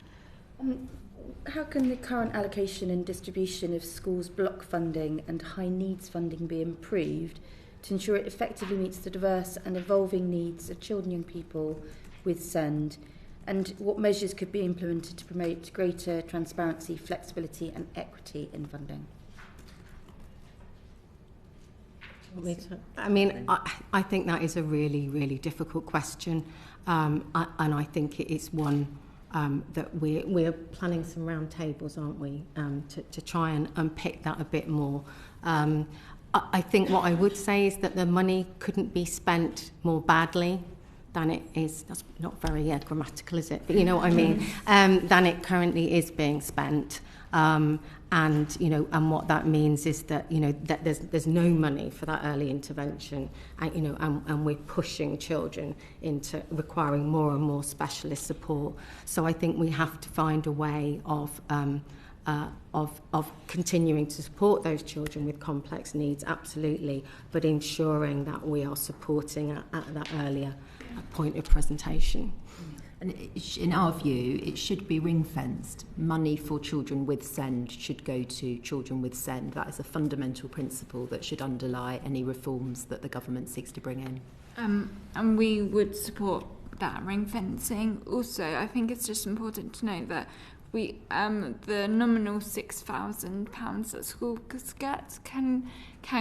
Speaker 6: How can the current allocation and distribution of schools block funding and high needs funding be improved to ensure it effectively meets the diverse and evolving needs of children and young people with SEND? And what measures could be implemented to promote greater transparency, flexibility and equity in funding?
Speaker 4: I mean, I think that is a really, really difficult question, and I think it is one that we're planning some round tables, aren't we, to try and unpick that a bit more. I think what I would say is that the money couldn't be spent more badly than it is. That's not very grammatical, is it? But you know what I mean. Than it currently is being spent. And what that means is that that there's no money for that early intervention, and we're pushing children into requiring more and more specialist support. So I think we have to find a way of continuing to support those children with complex needs, absolutely, but ensuring that we are supporting at that earlier point of presentation.
Speaker 3: And in our view, it should be ring-fenced. Money for children with SEND should go to children with SEND. That is a fundamental principle that should underlie any reforms that the government seeks to bring in.
Speaker 2: And we would support that ring-fencing. Also, I think it's just important to note that we the nominal £6,000 that schools get can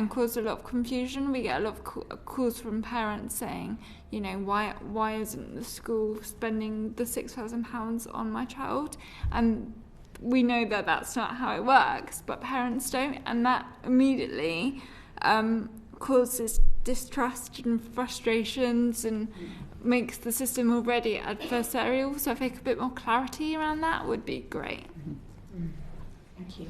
Speaker 2: cause a lot of confusion. We get a lot of calls from parents saying, why isn't the school spending the £6,000 on my child? And we know that that's not how it works, but parents don't, and that immediately causes distrust and frustrations and makes the system already adversarial. So I think a bit more clarity around that would be great.
Speaker 1: Thank you.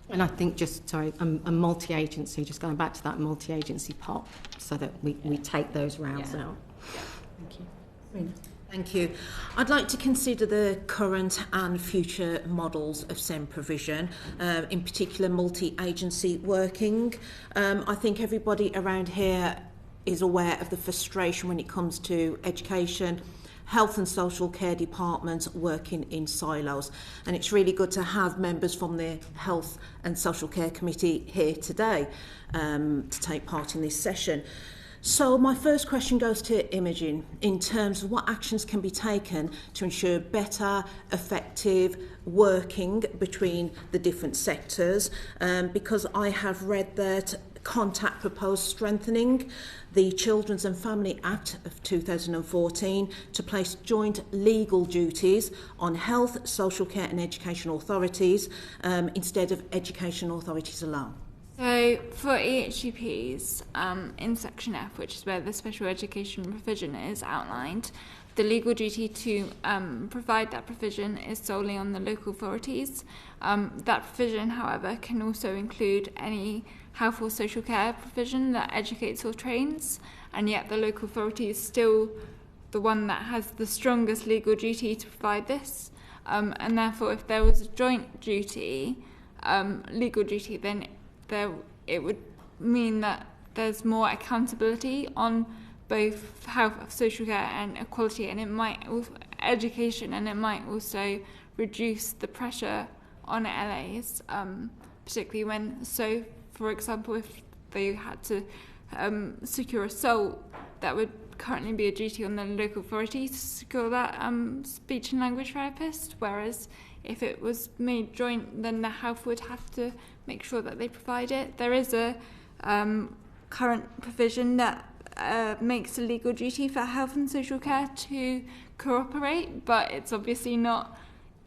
Speaker 4: And I think a multi-agency, just going back to that multi-agency pot, so that we take those rounds out.
Speaker 7: Yeah. Thank you.
Speaker 3: Rena.
Speaker 9: Thank you. I'd like to consider the current and future models of SEND provision, in particular multi-agency working. I think everybody around here is aware of the frustration when it comes to education, health and social care departments working in silos. And it's really good to have members from the Health and Social Care Committee here today to take part in this session. So my first question goes to Imogen in terms of what actions can be taken to ensure better, effective working between the different sectors, because I have read that Contact proposed strengthening the Children's and Family Act of 2014 to place joint legal duties on health, social care and education authorities instead of education authorities alone.
Speaker 2: So for EHCPs, in section F, which is where the special education provision is outlined, the legal duty to provide that provision is solely on the local authorities. That provision, however, can also include any health or social care provision that educates or trains, and yet the local authority is still the one that has the strongest legal duty to provide this. And therefore, if there was a joint duty, legal duty, then it would mean that there's more accountability on both health, social care and equality, and it might also, education, and it might also reduce the pressure on LAs, particularly when, so for example, if they had to secure a SALT, that would currently be a duty on the local authority to secure that speech and language therapist, whereas if it was made joint, then the health would have to make sure that they provide it. There is a current provision that makes a legal duty for health and social care to cooperate, but it's obviously not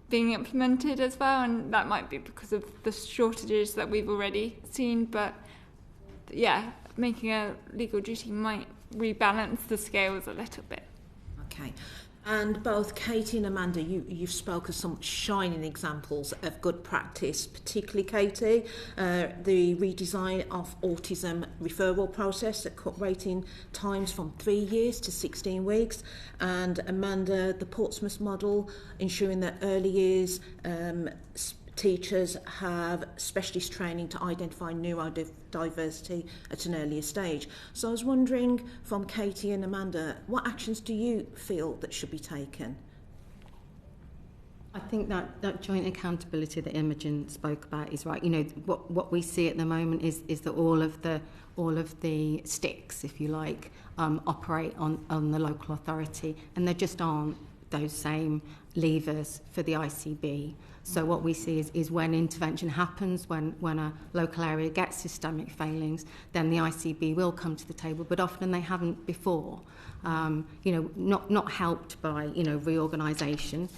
Speaker 2: being implemented as well, and that might be because of the shortages that we've already seen. But yeah, making a legal duty might rebalance the scales a little bit.
Speaker 9: Okay. And both Katie and Amanda, you've spoken of some shining examples of good practice, particularly Katie, the redesign of autism referral process that cut waiting times from 3 years to 16 weeks, and Amanda, the Portsmouth model, ensuring that early years teachers have specialist training to identify neurodiversity at an earlier stage. So I was wondering, from Katie and Amanda, what actions do you feel that should be taken?
Speaker 4: I think that joint accountability that Imogen spoke about is right. You know, what we see at the moment is that all of the sticks, if you like, operate on the local authority, and there just aren't those same levers for the ICB. So what we see is when intervention happens, when a local area gets systemic failings, then the ICB will come to the table, but often they haven't before. Not helped by, reorganisation,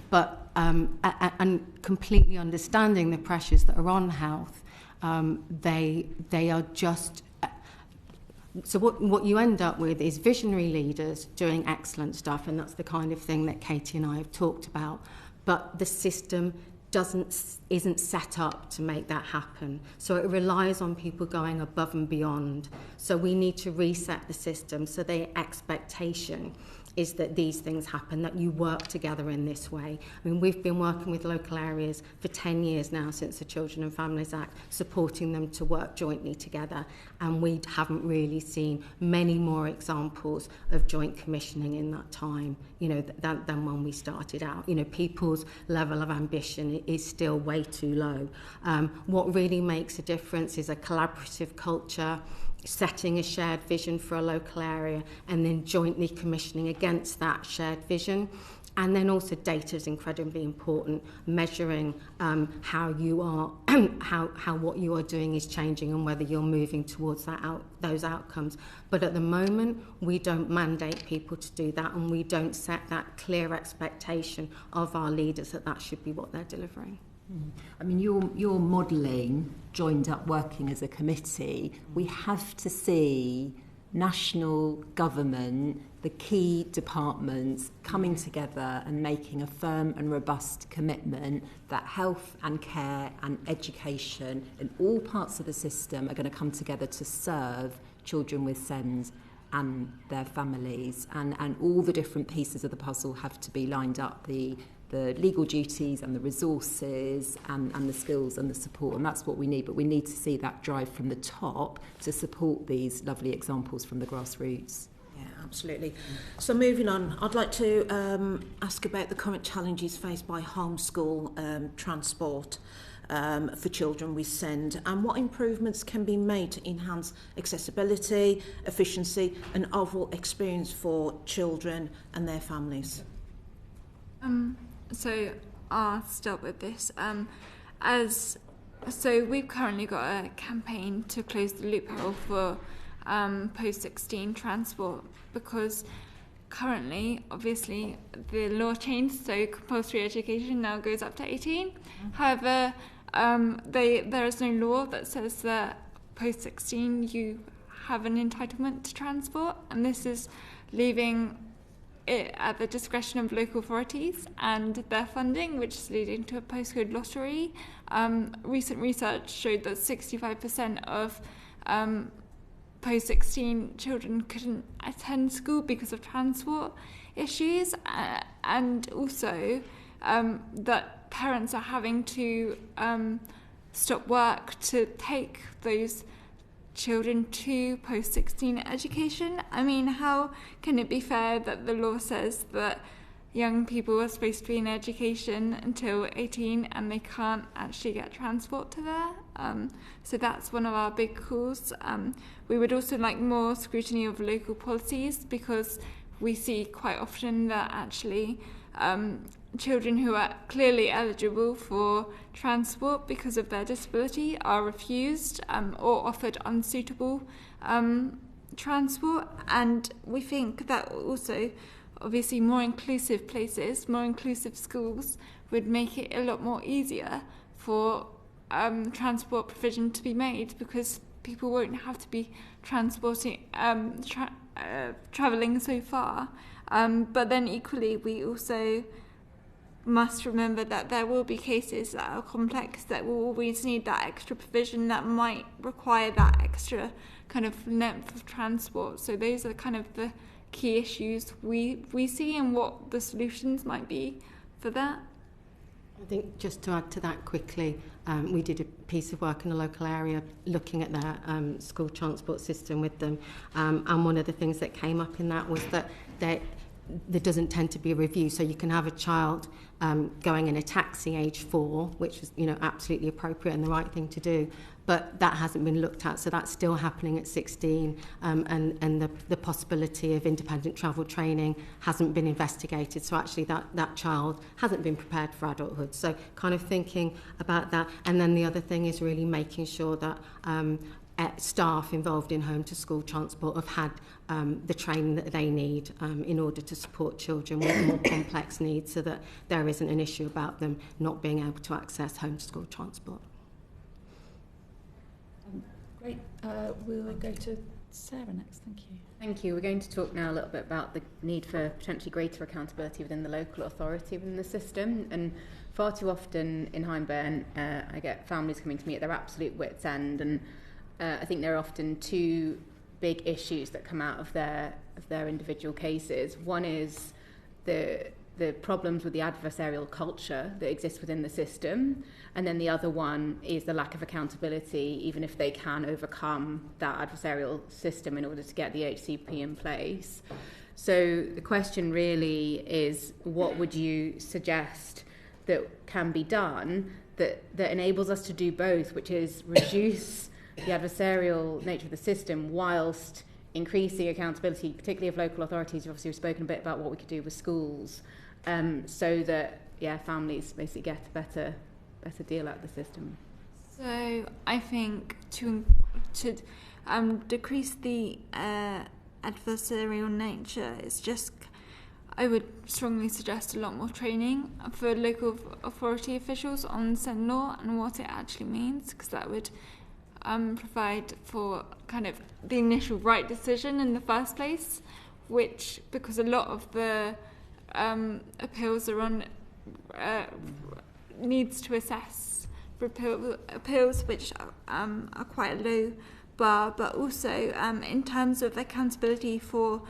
Speaker 4: but completely understanding the pressures that are on health, they are just... So what you end up with is visionary leaders doing excellent stuff, and that's the kind of thing that Katie and I have talked about. But the system isn't set up to make that happen. So it relies on people going above and beyond. So we need to reset the system so the expectation is that these things happen, that you work together in this way. I mean, we've been working with local areas for 10 years now since the Children and Families Act, supporting them to work jointly together, and we haven't really seen many more examples of joint commissioning in that time, than when we started out. People's level of ambition is still way too low. What really makes a difference is a collaborative culture, setting a shared vision for a local area and then jointly commissioning against that shared vision. And then also data is incredibly important, measuring how you are, how what you are doing is changing and whether you're moving towards those outcomes. But at the moment, we don't mandate people to do that, and we don't set that clear expectation of our leaders that should be what they're delivering.
Speaker 3: I mean, you're modelling joined up working as a committee. We have to see national government, the key departments coming together and making a firm and robust commitment that health and care and education in all parts of the system are going to come together to serve children with SEND and their families, and all the different pieces of the puzzle have to be lined up, the legal duties and the resources and the skills and the support, and that's what we need. But we need to see that drive from the top to support these lovely examples from the grassroots.
Speaker 9: Yeah, absolutely. So moving on, I'd like to ask about the current challenges faced by homeschool transport for children with SEND, and what improvements can be made to enhance accessibility, efficiency and overall experience for children and their families.
Speaker 2: So I'll start with this. So we've currently got a campaign to close the loophole for post-16 transport, because currently, obviously, the law changed, so compulsory education now goes up to 18. However, there is no law that says that post-16 you have an entitlement to transport, and this is leaving it at the discretion of local authorities and their funding, which is leading to a postcode lottery. Recent research showed that 65% of post-16 children couldn't attend school because of transport issues, and also that parents are having to stop work to take those children to post-16 education. I mean, how can it be fair that the law says that young people are supposed to be in education until 18 and they can't actually get transport to there? So that's one of our big calls. We would also like more scrutiny of local policies, because we see quite often that actually children who are clearly eligible for transport because of their disability are refused or offered unsuitable transport. And we think that also, obviously, more inclusive places, more inclusive schools would make it a lot more easier for transport provision to be made, because people won't have to be transporting, travelling so far. But then equally, we also must remember that there will be cases that are complex, that will always need that extra provision, that might require that extra kind of length of transport. So those are kind of the key issues we see, and what the solutions might be for that.
Speaker 4: I think just to add to that quickly, we did a piece of work in a local area looking at their school transport system with them, and one of the things that came up in that was that there doesn't tend to be a review. So you can have a child going in a taxi age 4, which is, absolutely appropriate and the right thing to do, but that hasn't been looked at. So that's still happening at 16, and the possibility of independent travel training hasn't been investigated. So actually that child hasn't been prepared for adulthood. So kind of thinking about that. And then the other thing is really making sure that staff involved in home to school transport have had the training that they need in order to support children with more complex needs, so that there isn't an issue about them not being able to access home to school transport.
Speaker 1: Great. We'll go to Sarah next. Thank you.
Speaker 8: Thank you. We're going to talk now a little bit about the need for potentially greater accountability within the local authority within the system. And far too often in Hyndburn, I get families coming to me at their absolute wit's end, and I think there are often two big issues that come out of their individual cases. One is the problems with the adversarial culture that exists within the system, and then the other one is the lack of accountability, even if they can overcome that adversarial system in order to get the HCP in place. So the question really is, what would you suggest that can be done that enables us to do both, which is reduce the adversarial nature of the system whilst increasing accountability, particularly of local authorities? Obviously, we've spoken a bit about what we could do with schools, so that families basically get a better deal out of the system.
Speaker 2: So I think to decrease the adversarial nature is just, I would strongly suggest a lot more training for local authority officials on SEND law and what it actually means, because that would provide for kind of the initial right decision in the first place, which, because a lot of the appeals are on needs to assess for appeals which are quite a low bar, but also in terms of accountability for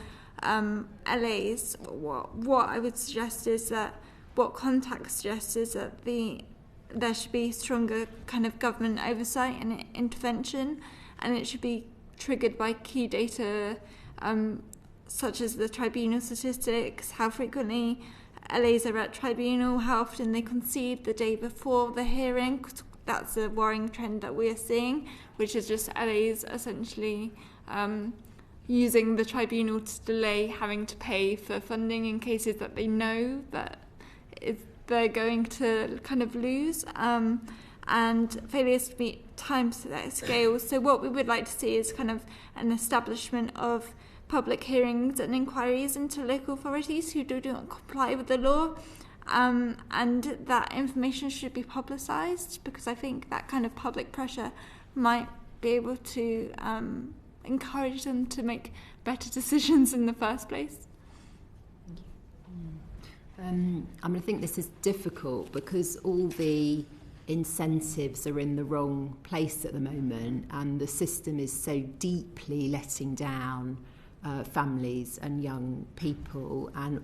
Speaker 2: LAs, what I would suggest is that what Contact suggests is that there should be stronger kind of government oversight and intervention, and it should be triggered by key data such as the tribunal statistics, how frequently LAs are at tribunal, how often they concede the day before the hearing. That's a worrying trend that we are seeing, which is just LAs essentially using the tribunal to delay having to pay for funding in cases that they know that they're going to kind of lose, and failures to meet time scales. So what we would like to see is kind of an establishment of public hearings and inquiries into local authorities who do not comply with the law, and that information should be publicised, because I think that kind of public pressure might be able to encourage them to make better decisions in the first place.
Speaker 3: I think this is difficult because all the incentives are in the wrong place at the moment, and the system is so deeply letting down families and young people, and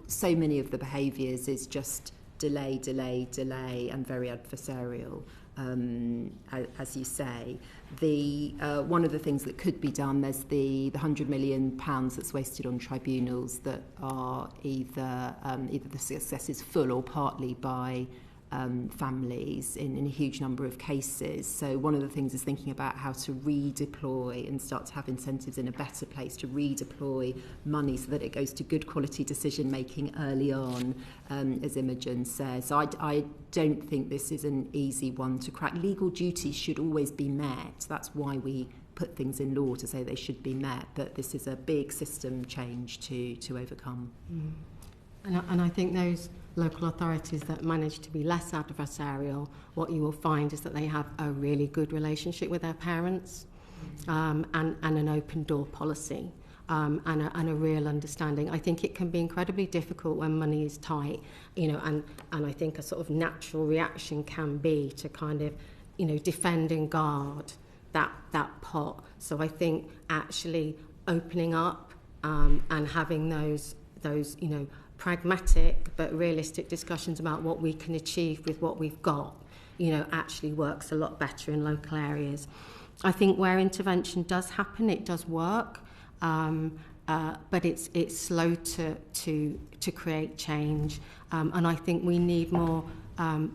Speaker 3: so many of the behaviours is just delay, and very adversarial. As you say, one of the things that could be done, there's the £100 million that's wasted on tribunals that are either the success is full or partly by families in a huge number of cases. So one of the things is thinking about how to redeploy and start to have incentives in a better place to redeploy money so that it goes to good quality decision making early on, as Imogen says. So I don't think this is an easy one to crack. Legal duties should always be met. That's why we put things in law, to say they should be met, but this is a big system change to overcome.
Speaker 4: And I think those local authorities that manage to be less adversarial, what you will find is that they have a really good relationship with their parents, and an open door policy, and a real understanding. I think it can be incredibly difficult when money is tight, and I think a sort of natural reaction can be to kind of, defend and guard that pot. So I think actually opening up and having those pragmatic but realistic discussions about what we can achieve with what we've got, actually works a lot better in local areas. I think where intervention does happen, it does work, but it's slow to create change, and I think we need more.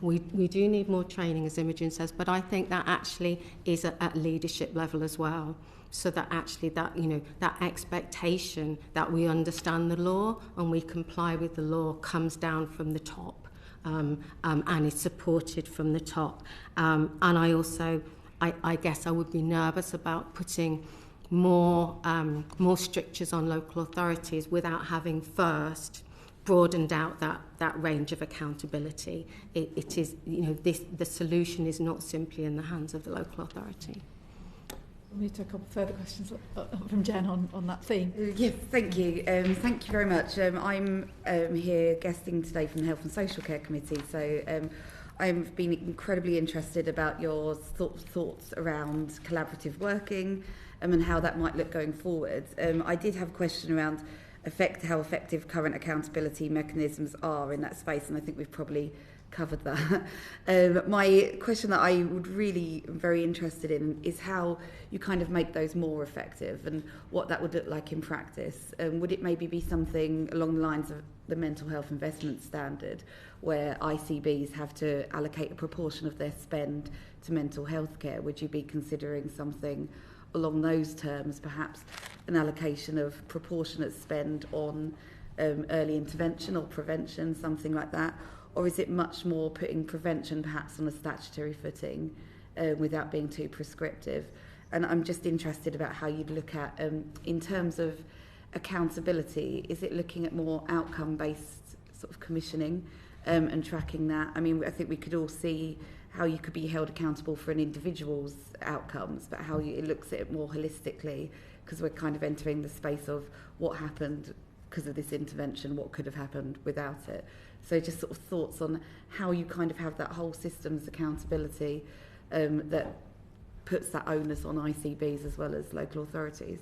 Speaker 4: We do need more training, as Imogen says, but I think that actually is at leadership level as well. So that actually that expectation that we understand the law and we comply with the law comes down from the top, and is supported from the top. And I also, I guess I would be nervous about putting more strictures on local authorities without having first broadened out that range of accountability. It is, the solution is not simply in the hands of the local authority.
Speaker 1: We'll move to a couple further questions from Jen on that theme.
Speaker 10: Yes, thank you. Thank you very much. I'm here guesting today from the Health and Social Care Committee, so I've been incredibly interested about your thoughts around collaborative working and how that might look going forward. I did have a question around how effective current accountability mechanisms are in that space, and I think we've probably covered that. My question that I would really am very interested in is how you kind of make those more effective and what that would look like in practice. Would it maybe be something along the lines of the Mental Health Investment Standard, where ICBs have to allocate a proportion of their spend to mental health care? Would you be considering something along those terms, perhaps an allocation of proportionate spend on early intervention or prevention, something like that? Or is it much more putting prevention perhaps on a statutory footing without being too prescriptive? And I'm just interested about how you'd look at, in terms of accountability, is it looking at more outcome-based sort of commissioning and tracking that? I mean, I think we could all see how you could be held accountable for an individual's outcomes, but how it looks at it more holistically, because we're kind of entering the space of what happened because of this intervention, what could have happened without it. So just sort of thoughts on how you kind of have that whole system's accountability that puts that onus on ICBs as well as local authorities.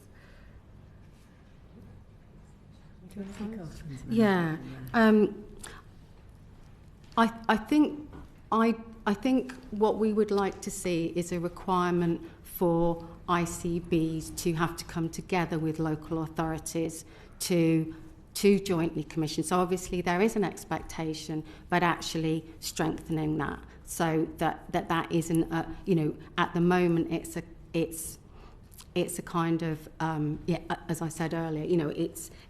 Speaker 3: Do you want to kick off?
Speaker 4: Yeah. I think what we would like to see is a requirement for ICBs to have to come together with local authorities to jointly commission. So obviously there is an expectation, but actually strengthening that so that isn't at the moment it's a kind of as I said earlier,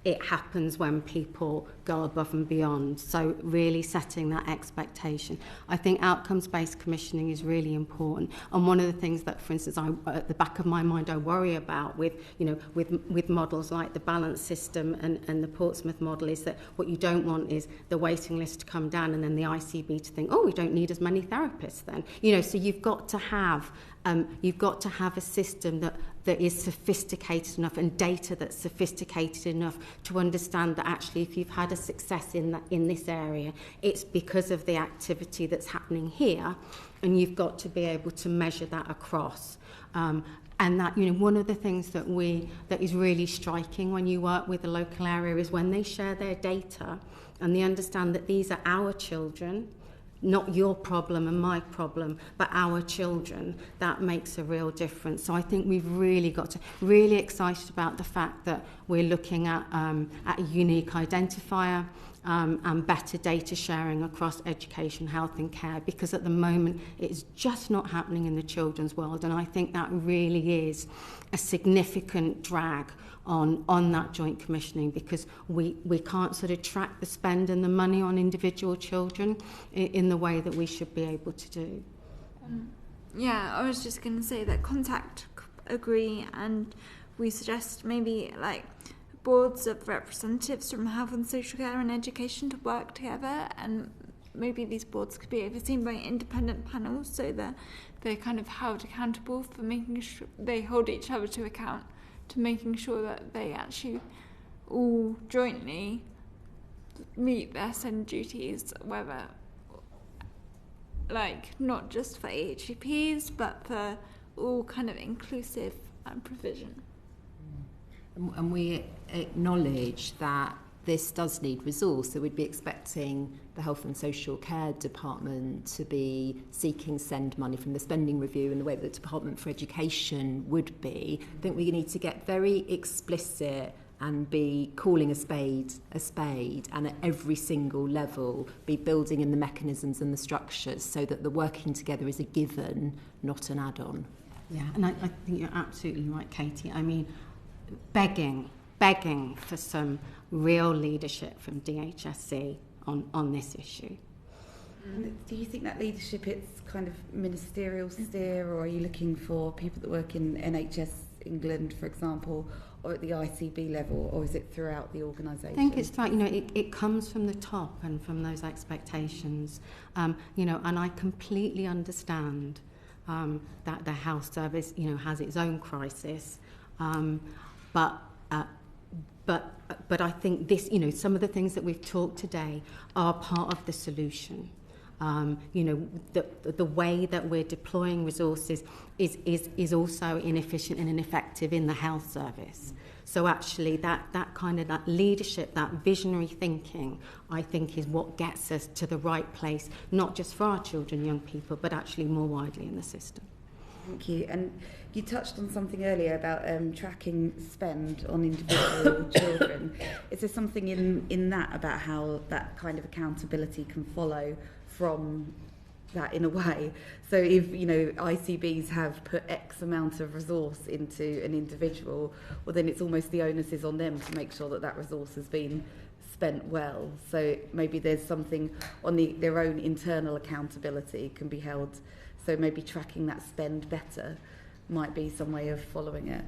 Speaker 4: it happens when people go above and beyond. So really setting that expectation. I think outcomes-based commissioning is really important. And one of the things that, for instance, at the back of my mind, I worry about with models like the balance system and the Portsmouth model is that what you don't want is the waiting list to come down and then the ICB to think, oh, we don't need as many therapists then. So you've got to have a system that is sophisticated enough and data that's sophisticated enough to understand that actually if you've had a success in this area, it's because of the activity that's happening here, and you've got to be able to measure that across. And that, one of the things that is really striking when you work with the local area is when they share their data and they understand that these are our children, not your problem and my problem, but our children. That makes a real difference. So I think we've really got to really excited about the fact that we're looking at a unique identifier and better data sharing across education, health and care, because at the moment it's just not happening in the children's world, and I think that really is a significant drag on that joint commissioning, because we can't sort of track the spend and the money on individual children in the way that we should be able to do.
Speaker 2: I was just going to say that Contact agree, and we suggest maybe like boards of representatives from health and social care and education to work together, and maybe these boards could be overseen by independent panels so that they're kind of held accountable for making sure they hold each other to account, to making sure that they actually all jointly meet their SEND duties, whether not just for AHCPs but for all kind of inclusive provision.
Speaker 3: And we acknowledge that this does need resource, so we'd be expecting the Health and Social Care Department to be seeking SEND money from the spending review in the way that the Department for Education would be. I think we need to get very explicit and be calling a spade, and at every single level be building in the mechanisms and the structures so that the working together is a given, not an add-on.
Speaker 4: Yeah, and I think you're absolutely right, Katie. I mean, begging for some real leadership from DHSC on this issue.
Speaker 10: Do you think that leadership is kind of ministerial steer, or are you looking for people that work in NHS England, for example, or at the ICB level, or is it throughout the organisation?
Speaker 4: I think it's like, it comes from the top and from those expectations, and I completely understand that the health service, has its own crisis, but I think this, some of the things that we've talked today are part of the solution. The way that we're deploying resources is also inefficient and ineffective in the health service. So actually that kind of that leadership, that visionary thinking, I think is what gets us to the right place, not just for our children, young people, but actually more widely in the system.
Speaker 10: Thank you. And you touched on something earlier about tracking spend on individual children. Is there something in that about how that kind of accountability can follow from that in a way? So if, ICBs have put X amount of resource into an individual, well then it's almost the onus is on them to make sure that that resource has been spent well. So maybe there's something on their own internal accountability can be held. So maybe tracking that spend better might be some way of following it.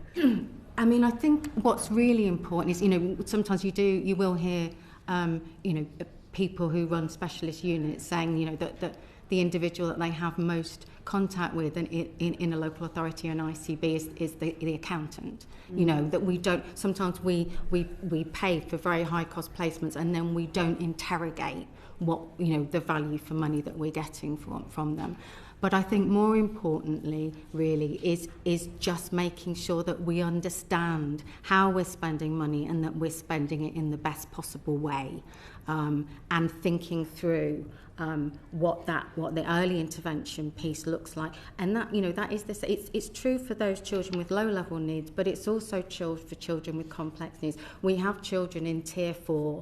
Speaker 4: I mean, I think what's really important is, sometimes you will hear, people who run specialist units saying, the individual that they have most contact with in a local authority or an ICB is the accountant. You know, that we don't, sometimes we pay for very high cost placements and then we don't interrogate what, you know, the value for money that we're getting from them. But I think more importantly, really, is just making sure that we understand how we're spending money and that we're spending it in the best possible way, and thinking through what the early intervention piece looks like. And that, you know, that is this. It's true for those children with low-level needs, but it's also true for children with complex needs. We have children in Tier 4.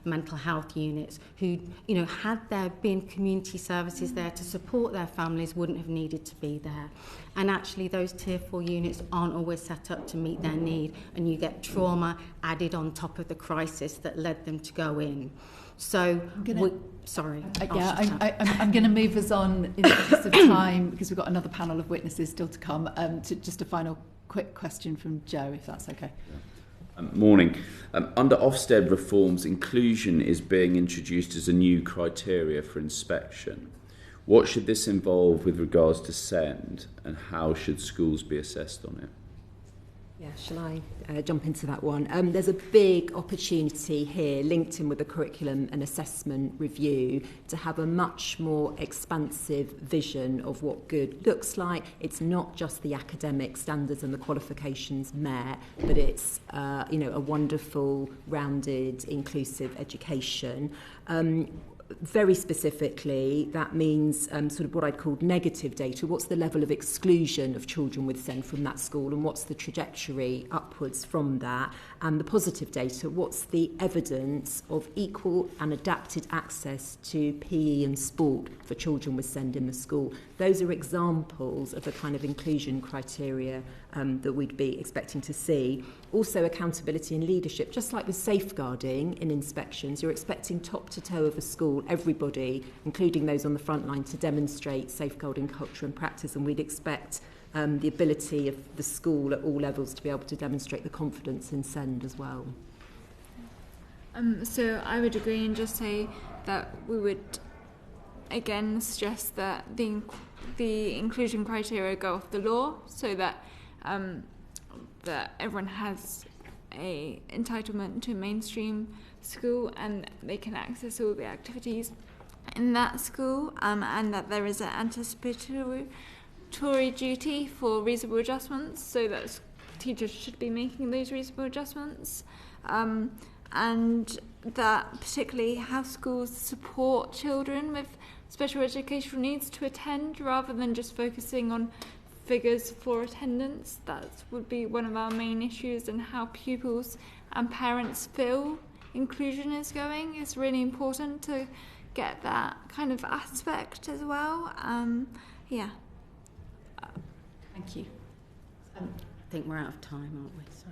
Speaker 4: Mental health units who, you know, had there been community services there to support their families, wouldn't have needed to be there. And actually those Tier 4 units aren't always set up to meet their need, and you get trauma added on top of the crisis that led them to go in. So, I'm
Speaker 1: going to move us on in the interest of time, because we've got another panel of witnesses still to come, to just a final quick question from Joe, if that's okay.
Speaker 11: Yeah. Morning. Under Ofsted reforms, inclusion is being introduced as a new criteria for inspection. What should this involve with regards to SEND, and how should schools be assessed on it?
Speaker 3: Yeah, shall I jump into that one? There's a big opportunity here linked in with the curriculum and assessment review to have a much more expansive vision of what good looks like. It's not just the academic standards and the qualifications met, but it's you know, a wonderful, rounded, inclusive education. Very specifically, that means sort of what I'd call negative data. What's the level of exclusion of children with SEND from that school, and what's the trajectory upwards from that? And the positive data, what's the evidence of equal and adapted access to PE and sport for children with SEND in the school? Those are examples of the kind of inclusion criteria that we'd be expecting to see. Also, accountability and leadership. Just like with safeguarding in inspections, you're expecting top to toe of a school, everybody, including those on the front line, to demonstrate safeguarding culture and practice, and we'd expect the ability of the school at all levels to be able to demonstrate the confidence in SEND as well.
Speaker 2: So I would agree and just say that we would again suggest that the inclusion criteria go off the law, so that that everyone has a entitlement to mainstream school and they can access all the activities in that school, and that there is an anticipatory duty for reasonable adjustments, so that teachers should be making those reasonable adjustments, and that particularly how schools support children with special educational needs to attend, rather than just focusing on figures for attendance. That would be one of our main issues, and how pupils and parents feel inclusion is going. It's really important to get that kind of aspect as well. Yeah.
Speaker 1: Thank you.
Speaker 4: I think we're out of time, aren't we? So.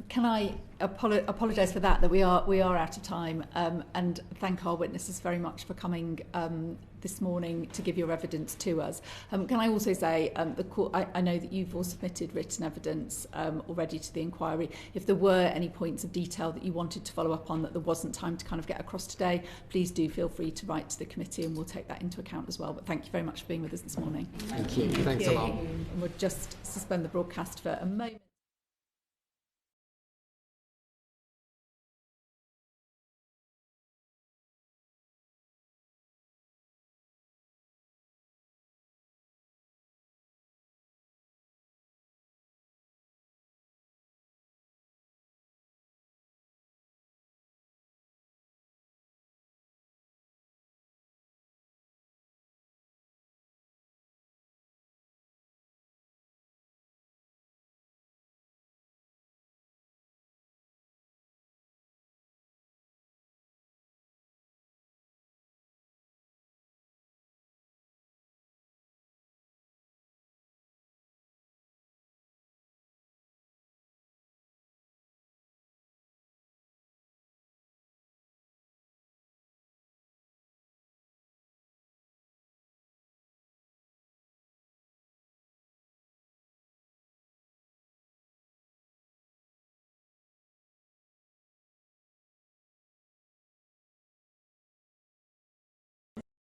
Speaker 1: Can I apologise for that we are out of time, and thank our witnesses very much for coming this morning to give your evidence to us. Can I also say, the court, I know that you've all submitted written evidence already to the inquiry. If there were any points of detail that you wanted to follow up on that there wasn't time to kind of get across today, please do feel free to write to the committee and we'll take that into account as well. But thank you very much for being with us this morning.
Speaker 5: Thank you. Thanks a lot.
Speaker 1: And we'll just suspend the broadcast for a moment.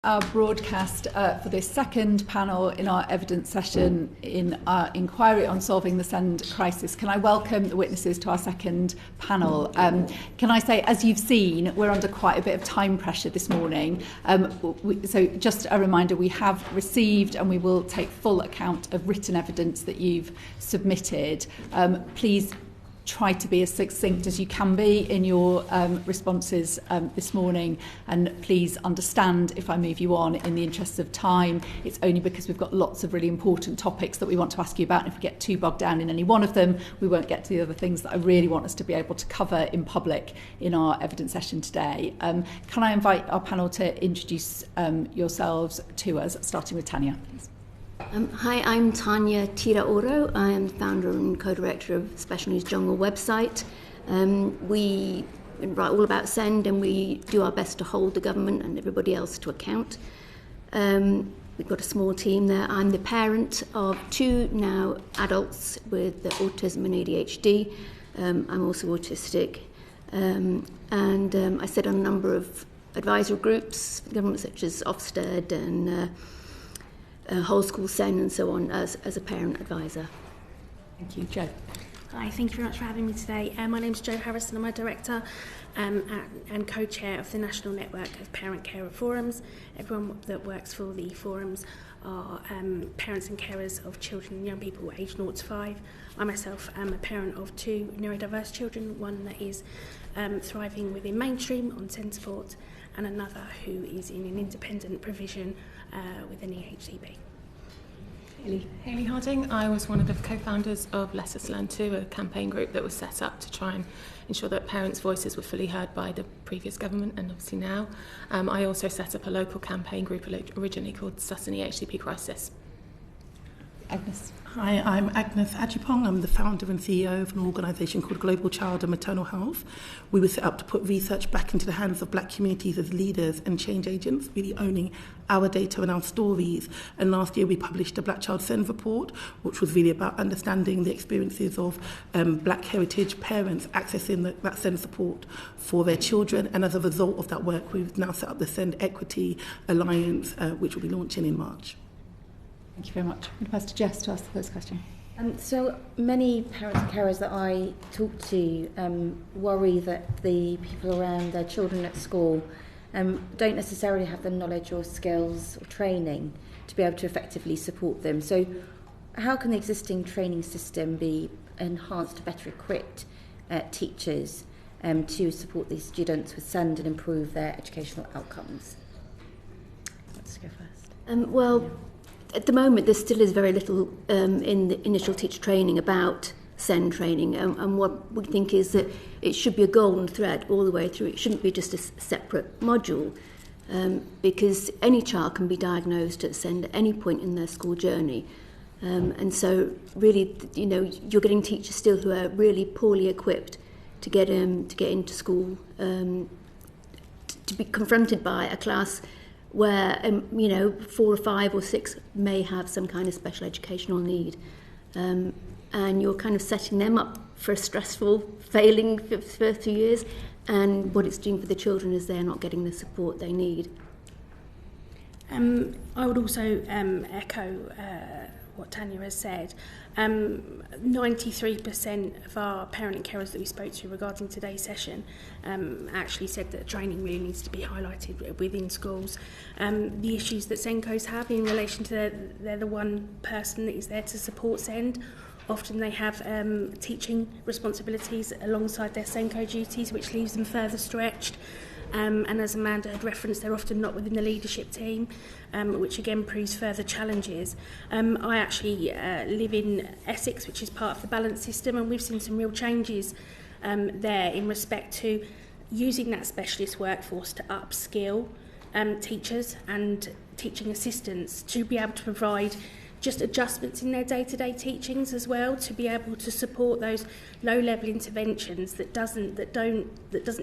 Speaker 1: our broadcast for this second panel in our evidence session in our inquiry on solving the SEND crisis. Can I welcome the witnesses to our second panel? Can I say, as you've seen, we're under quite a bit of time pressure this morning. So just a reminder, we have received and we will take full account of written evidence that you've submitted. Please try to be as succinct as you can be in your responses this morning, and please understand if I move you on in the interest of time. It's only because we've got lots of really important topics that we want to ask you about, and if we get too bogged down in any one of them, we won't get to the other things that I really want us to be able to cover in public in our evidence session today. Can I invite our panel to introduce yourselves to us, starting with Tanya, please.
Speaker 12: Hi, I'm Tanya Tira-Oro. I am the founder and co-director of Special News Jungle website. We write all about SEND, and we do our best to hold the government and everybody else to account. We've got a small team there. I'm the parent of 2 now adults with autism and ADHD. I'm also autistic. I sit on a number of advisory groups for the government, such as Ofsted and Whole School SEN and so on, as a parent advisor.
Speaker 1: Thank you. Jo.
Speaker 13: Hi, thank you very much for having me today. My name's Jo Harrison. I'm a director and co-chair of the National Network of Parent Carer Forums. Everyone that works for the forums are parents and carers of children and young people aged 0 to 5. I myself am a parent of 2 neurodiverse children, one that is thriving within mainstream on SEND support, and another who is in an independent provision with an EHCP.
Speaker 14: Hayley Harding. I was one of the co-founders of Let Us Learn Too, a campaign group that was set up to try and ensure that parents' voices were fully heard by the previous government and obviously now. I also set up a local campaign group originally called Sutton EHCP Crisis.
Speaker 1: Agnes.
Speaker 15: Hi, I'm Agnes Ajipong. I'm the founder and CEO of an organisation called Global Child and Maternal Health. We were set up to put research back into the hands of black communities as leaders and change agents, really owning our data and our stories. And last year we published a Black Child SEND report, which was really about understanding the experiences of black heritage parents accessing that SEND support for their children. And as a result of that work, we've now set up the SEND Equity Alliance, which will be launching in March.
Speaker 1: Thank you very much. I'm going to pass to Jess to ask the first question.
Speaker 6: So many parents and carers that I talk to worry that the people around their children at school don't necessarily have the knowledge or skills or training to be able to effectively support them. So how can the existing training system be enhanced to better equip teachers to support these students with SEND and improve their educational outcomes? Let's go first.
Speaker 12: At the moment, there still is very little in the initial teacher training about SEND training, and what we think is that it should be a golden thread all the way through. It shouldn't be just a separate module, because any child can be diagnosed at SEND at any point in their school journey. And so really, you're getting teachers still who are really poorly equipped to get into school, to be confronted by a class where 4 or 5 or 6 may have some kind of special educational need, and you're kind of setting them up for a stressful failing for the first few years, and what it's doing for the children is they're not getting the support they need.
Speaker 13: I would also echo what Tanya has said. 93% of our parent and carers that we spoke to regarding today's session actually said that training really needs to be highlighted within schools. The issues that SENCOs have in relation to they're the one person that is there to support SEND. Often they have teaching responsibilities alongside their SENCO duties, which leaves them further stretched. And as Amanda had referenced, they're often not within the leadership team, which again proves further challenges. I actually live in Essex, which is part of the balance system, and we've seen some real changes there in respect to using that specialist workforce to upskill teachers and teaching assistants to be able to provide just adjustments in their day-to-day teachings as well, to be able to support those low-level interventions that doesn't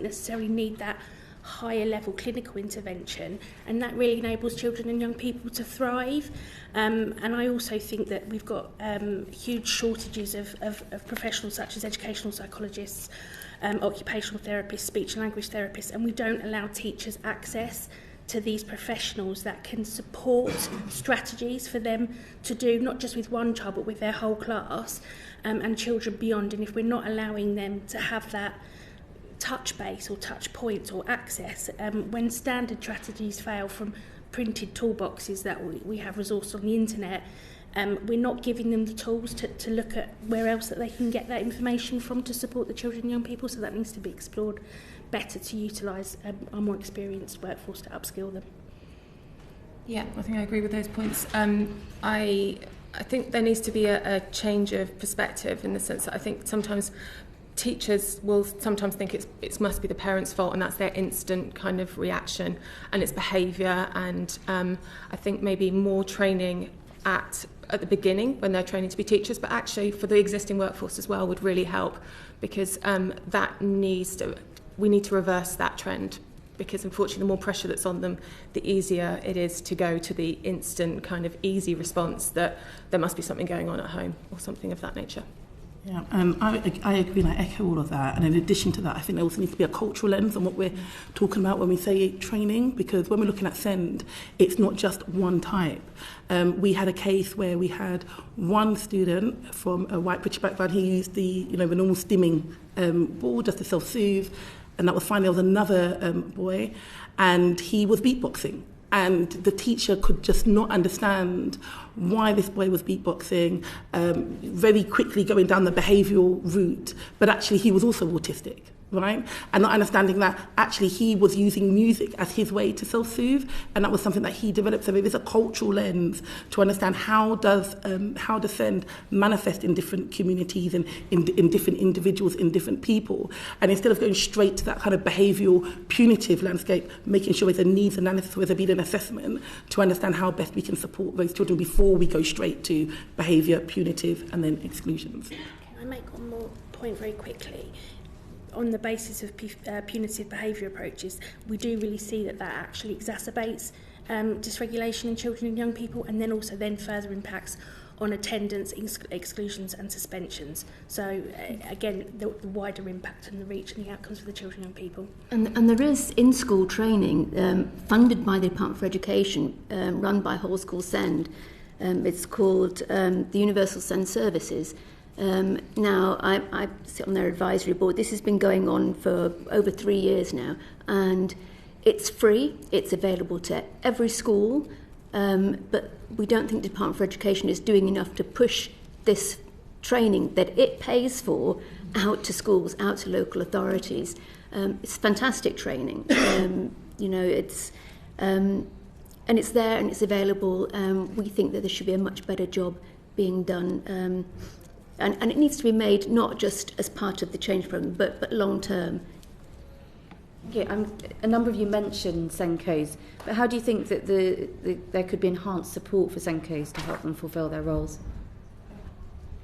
Speaker 13: necessarily need that higher level clinical intervention, and that really enables children and young people to thrive. And I also think that we've got huge shortages of professionals such as educational psychologists, occupational therapists, speech and language therapists, and we don't allow teachers access to these professionals that can support strategies for them to do, not just with one child, but with their whole class and children beyond. And if we're not allowing them to have that touch base or touch points or access, when standard strategies fail from printed toolboxes that we have resourced on the internet, we're not giving them the tools to look at where else that they can get that information from to support the children and young people. So that needs to be explored better to utilise our more experienced workforce to upskill them.
Speaker 14: Yeah, I think I agree with those points. I think there needs to be a change of perspective, in the sense that I think sometimes teachers will sometimes think it must be the parents' fault, and that's their instant kind of reaction, and it's behaviour. And I think maybe more training at the beginning when they're training to be teachers, but actually for the existing workforce as well would really help, because we need to reverse that trend, because unfortunately the more pressure that's on them, the easier it is to go to the instant kind of easy response that there must be something going on at home or something of that nature.
Speaker 15: Yeah, I agree and I echo all of that. And in addition to that, I think there also needs to be a cultural lens on what we're talking about when we say training, because when we're looking at SEND, it's not just one type. We had a case where we had one student from a white British background. He used the normal stimming ball just to self-soothe, and that was fine. There was another boy, and he was beatboxing. And the teacher could just not understand why this boy was beatboxing, very quickly going down the behavioural route, but actually he was also autistic, right? And not understanding that actually he was using music as his way to self-soothe, and that was something that he developed. So there is a cultural lens to understand how does SEND manifest in different communities and in different individuals, in different people. And instead of going straight to that kind of behavioural punitive landscape, making sure there's a needs analysis, where there's been an assessment to understand how best we can support those children before we go straight to behaviour, punitive, and then exclusions.
Speaker 13: Can I make one more point very quickly? On the basis of punitive behaviour approaches, we do really see that actually exacerbates dysregulation in children and young people, and then also further impacts on attendance, exclusions and suspensions. So again, the wider impact and the reach and the outcomes for the children and young people.
Speaker 12: And there is in-school training funded by the Department for Education, run by Whole School SEND. It's called the Universal SEND Services. Now, I sit on their advisory board. This has been going on for over 3 years now, and it's free. It's available to every school, but we don't think the Department for Education is doing enough to push this training that it pays for out to schools, out to local authorities. It's fantastic training. It's and it's there and it's available. We think that there should be a much better job being done. And it needs to be made not just as part of the change programme, but long term.
Speaker 6: Okay, a number of you mentioned SENCOs, but how do you think that there could be enhanced support for SENCOs to help them fulfil their roles?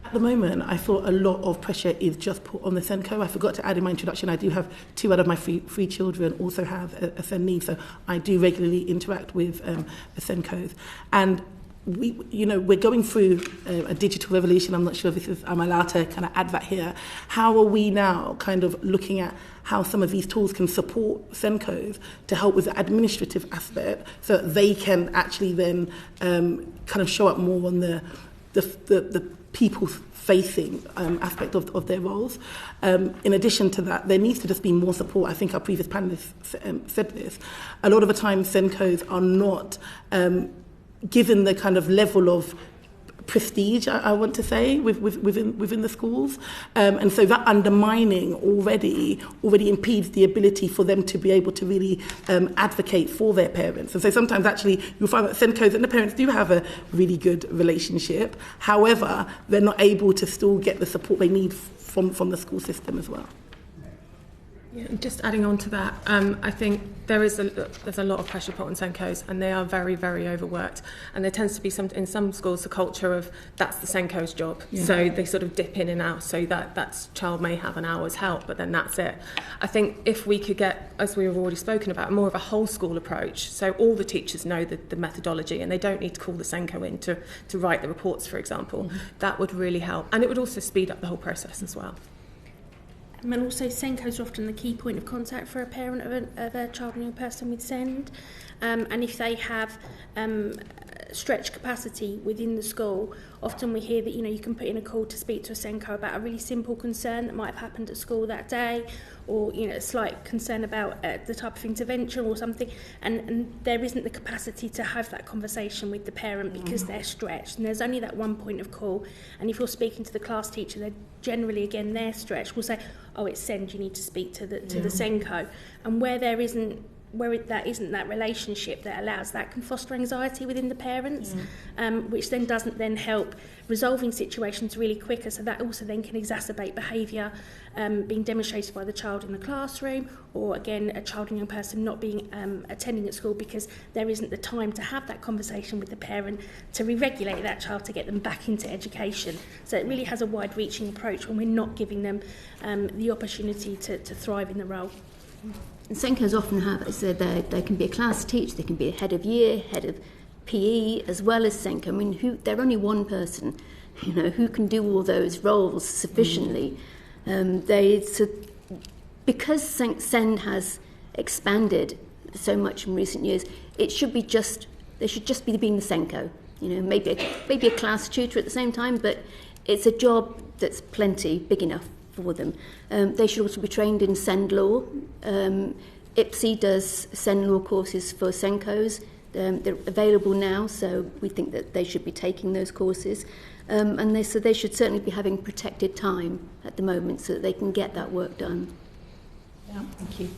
Speaker 15: At the moment, I thought a lot of pressure is just put on the SENCO. I forgot to add in my introduction, I do have 2 out of my three children also have a SEND need, so I do regularly interact with the SENCOs. And we're going through a digital revolution. I'm not sure if I'm allowed to kind of add that here. How are we now kind of looking at how some of these tools can support SENCOs to help with the administrative aspect, so that they can actually then kind of show up more on the people-facing aspect of their roles. In addition to that, there needs to just be more support. I think our previous panelists said this. A lot of the time, SENCOs are not given the kind of level of prestige, I want to say, within the schools. And so that undermining already impedes the ability for them to be able to really advocate for their parents. And so sometimes actually you'll find that SENCOs and the parents do have a really good relationship. However, they're not able to still get the support they need from the school system as well.
Speaker 14: Yeah, just adding on to that, I think there's a lot of pressure put on SENCOs, and they are very, very overworked. And there tends to be in some schools the culture of that's the SENCO's job. Yeah. So they sort of dip in and out, so that child may have an hour's help, but then that's it. I think if we could get, as we've already spoken about, more of a whole school approach, so all the teachers know the methodology and they don't need to call the SENCO in to write the reports, for example, that would really help. And it would also speed up the whole process as well.
Speaker 13: And also SENCOs are often the key point of contact for a parent of a child and young person with SEND. And if they have stretched capacity within the school, often we hear that, you can put in a call to speak to a SENCO about a really simple concern that might have happened at school that day, or a slight concern about the type of intervention or something, and there isn't the capacity to have that conversation with the parent because they're stretched, and there's only that one point of call. And if you're speaking to the class teacher, they're generally, again, they're stretched, will say, oh, it's SEND, you need to speak to the SENCO. And where there isn't that relationship that allows that, can foster anxiety within the parents, which then doesn't then help resolving situations really quicker. So that also then can exacerbate behaviour being demonstrated by the child in the classroom, or again a child and young person not being attending at school because there isn't the time to have that conversation with the parent to re-regulate that child to get them back into education. So it really has a wide-reaching approach when we're not giving them the opportunity to thrive in the role.
Speaker 12: And SENCOs often have, as I said, they can be a class teacher, they can be a head of year, head of PE, as well as SENCO. I mean, they're only one person, who can do all those roles sufficiently. Because SEND has expanded so much in recent years, they should just be being the SENCO. Maybe a class tutor at the same time, but it's a job that's plenty big enough for them. They should also be trained in SEND law. IPSI does SEND law courses for SENCOs. They're available now, so we think that they should be taking those courses. And they should certainly be having protected time at the moment so that they can get that work done.
Speaker 1: Yeah, thank you.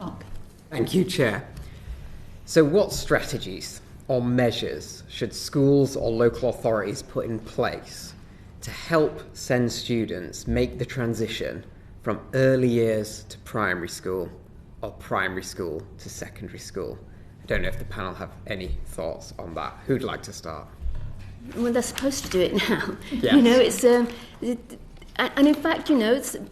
Speaker 1: Mark.
Speaker 5: Thank you, Chair. So what strategies or measures should schools or local authorities put in place to help SEND students make the transition from early years to primary school or primary school to secondary school? I don't know if the panel have any thoughts on that. Who'd like to start?
Speaker 12: Well, they're supposed to do it now.
Speaker 5: Yes.
Speaker 12: And in fact,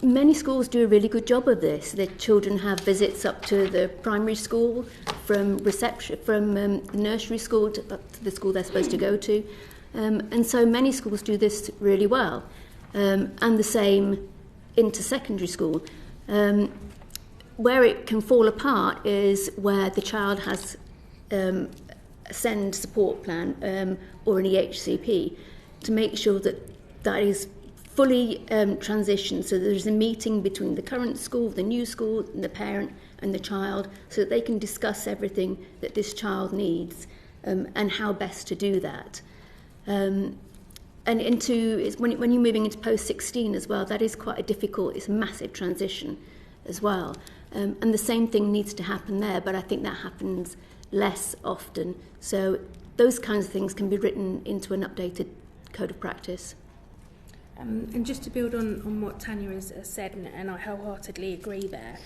Speaker 12: many schools do a really good job of this. The children have visits up to the primary school, from reception, from the nursery school up to the school they're supposed to go to. And so many schools do this really well, and the same into secondary school. Where it can fall apart is where the child has a SEND support plan or an EHCP, to make sure that that is fully transitioned, so there's a meeting between the current school, the new school, and the parent and the child, so that they can discuss everything that this child needs and how best to do that. And when you're moving into post-16 as well, that is quite it's a massive transition as well. And the same thing needs to happen there, but I think that happens less often. So those kinds of things can be written into an updated code of practice.
Speaker 13: And just to build on what Tanya has said, and I wholeheartedly agree there,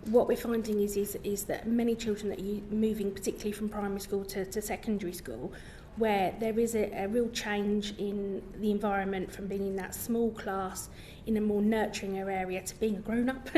Speaker 13: what we're finding is that many children that are moving, particularly from primary school to secondary school, where there is a real change in the environment from being in that small class in a more nurturing area to being a grown-up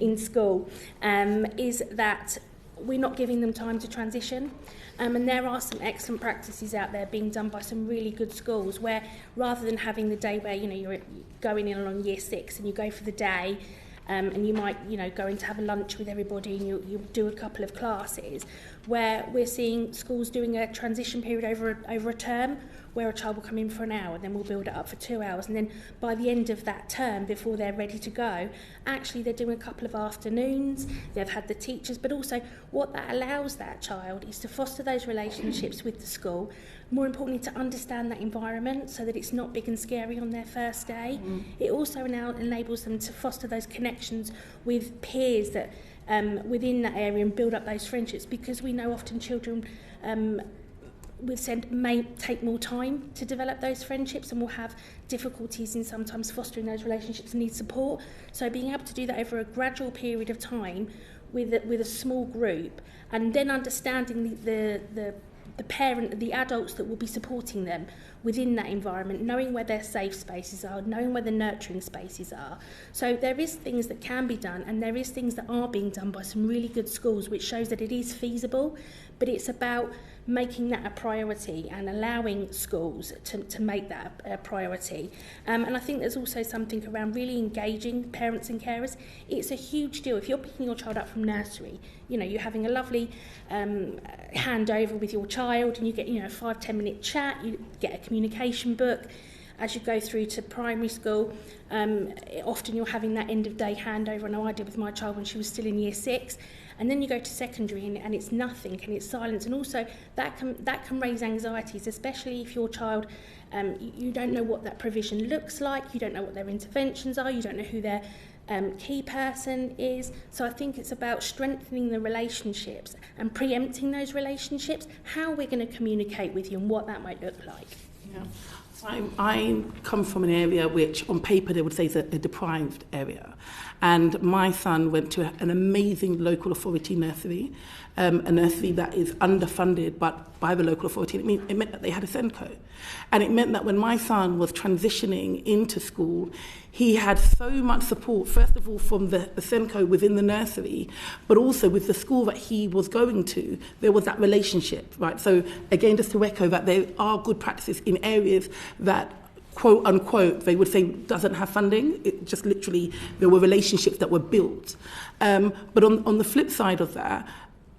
Speaker 13: in school, is that we're not giving them time to transition. And there are some excellent practices out there being done by some really good schools, where rather than having the day where you're going in along year 6 and you go for the day, and you might go in to have a lunch with everybody and you do a couple of classes, where we're seeing schools doing a transition period over a term, where a child will come in for an hour, then we'll build it up for 2 hours, and then by the end of that term, before they're ready to go, actually they're doing a couple of afternoons, they've had the teachers, but also what that allows that child is to foster those relationships with the school, more importantly to understand that environment so that it's not big and scary on their first day. It also now enables them to foster those connections with peers that within that area and build up those friendships, because we know often children with SEND may take more time to develop those friendships and will have difficulties in sometimes fostering those relationships and need support. So being able to do that over a gradual period of time with a small group, and then understanding the parent, the adults that will be supporting them within that environment, knowing where their safe spaces are, knowing where the nurturing spaces are. So there is things that can be done, and there is things that are being done by some really good schools, which shows that it is feasible, but it's about making that a priority and allowing schools to make that a priority. And I think there's also something around really engaging parents and carers. It's a huge deal. If you're picking your child up from nursery, you know, you're having a lovely handover with your child, and you get, you know, a 5-10 minute chat, you get a communication book. As you go through to primary school, often you're having that end of day handover. I know I did with my child when she was still in year 6. And then you go to secondary and it's nothing and it's silence. And also that can raise anxieties, especially if your child, you don't know what that provision looks like, you don't know what their interventions are, you don't know who their key person is. So I think it's about strengthening the relationships and preempting those relationships, how we're going to communicate with you and what that might look like.
Speaker 15: Yeah. I come from an area which on paper they would say is a deprived area, and my son went to an amazing local authority nursery, a nursery that is underfunded but by the local authority. It meant that they had a SENCO, and it meant that when my son was transitioning into school, he had so much support, first of all from the SENCO within the nursery, but also with the school that he was going to. There was that relationship, right? So again, just to echo that there are good practices in areas that, quote unquote, they would say doesn't have funding. It just literally, there were relationships that were built. But on the flip side of that,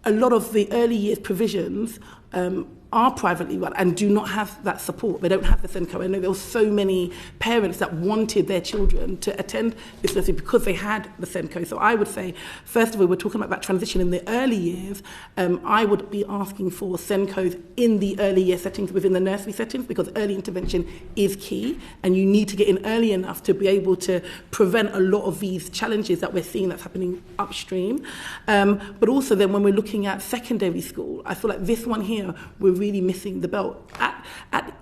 Speaker 15: a lot of the early years provisions are privately run and do not have that support. They don't have the SENCO. I know there were so many parents that wanted their children to attend this nursery because they had the SENCO. So I would say, first of all, we're talking about that transition in the early years. I would be asking for SENCOs in the early year settings within the nursery settings, because early intervention is key, and you need to get in early enough to be able to prevent a lot of these challenges that we're seeing that's happening upstream. But also then when we're looking at secondary school, I feel like this one here, we're really missing the belt.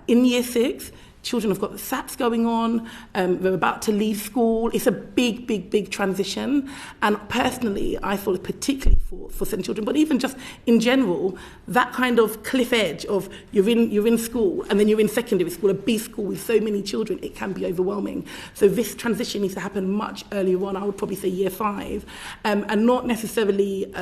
Speaker 15: In year 6, children have got the SATs going on, they're about to leave school. It's a big transition. And personally, I feel particularly for certain children, but even just in general, that kind of cliff edge of you're in school and then you're in secondary school, a big school with so many children, it can be overwhelming. So this transition needs to happen much earlier on. I would probably say year 5, and not necessarily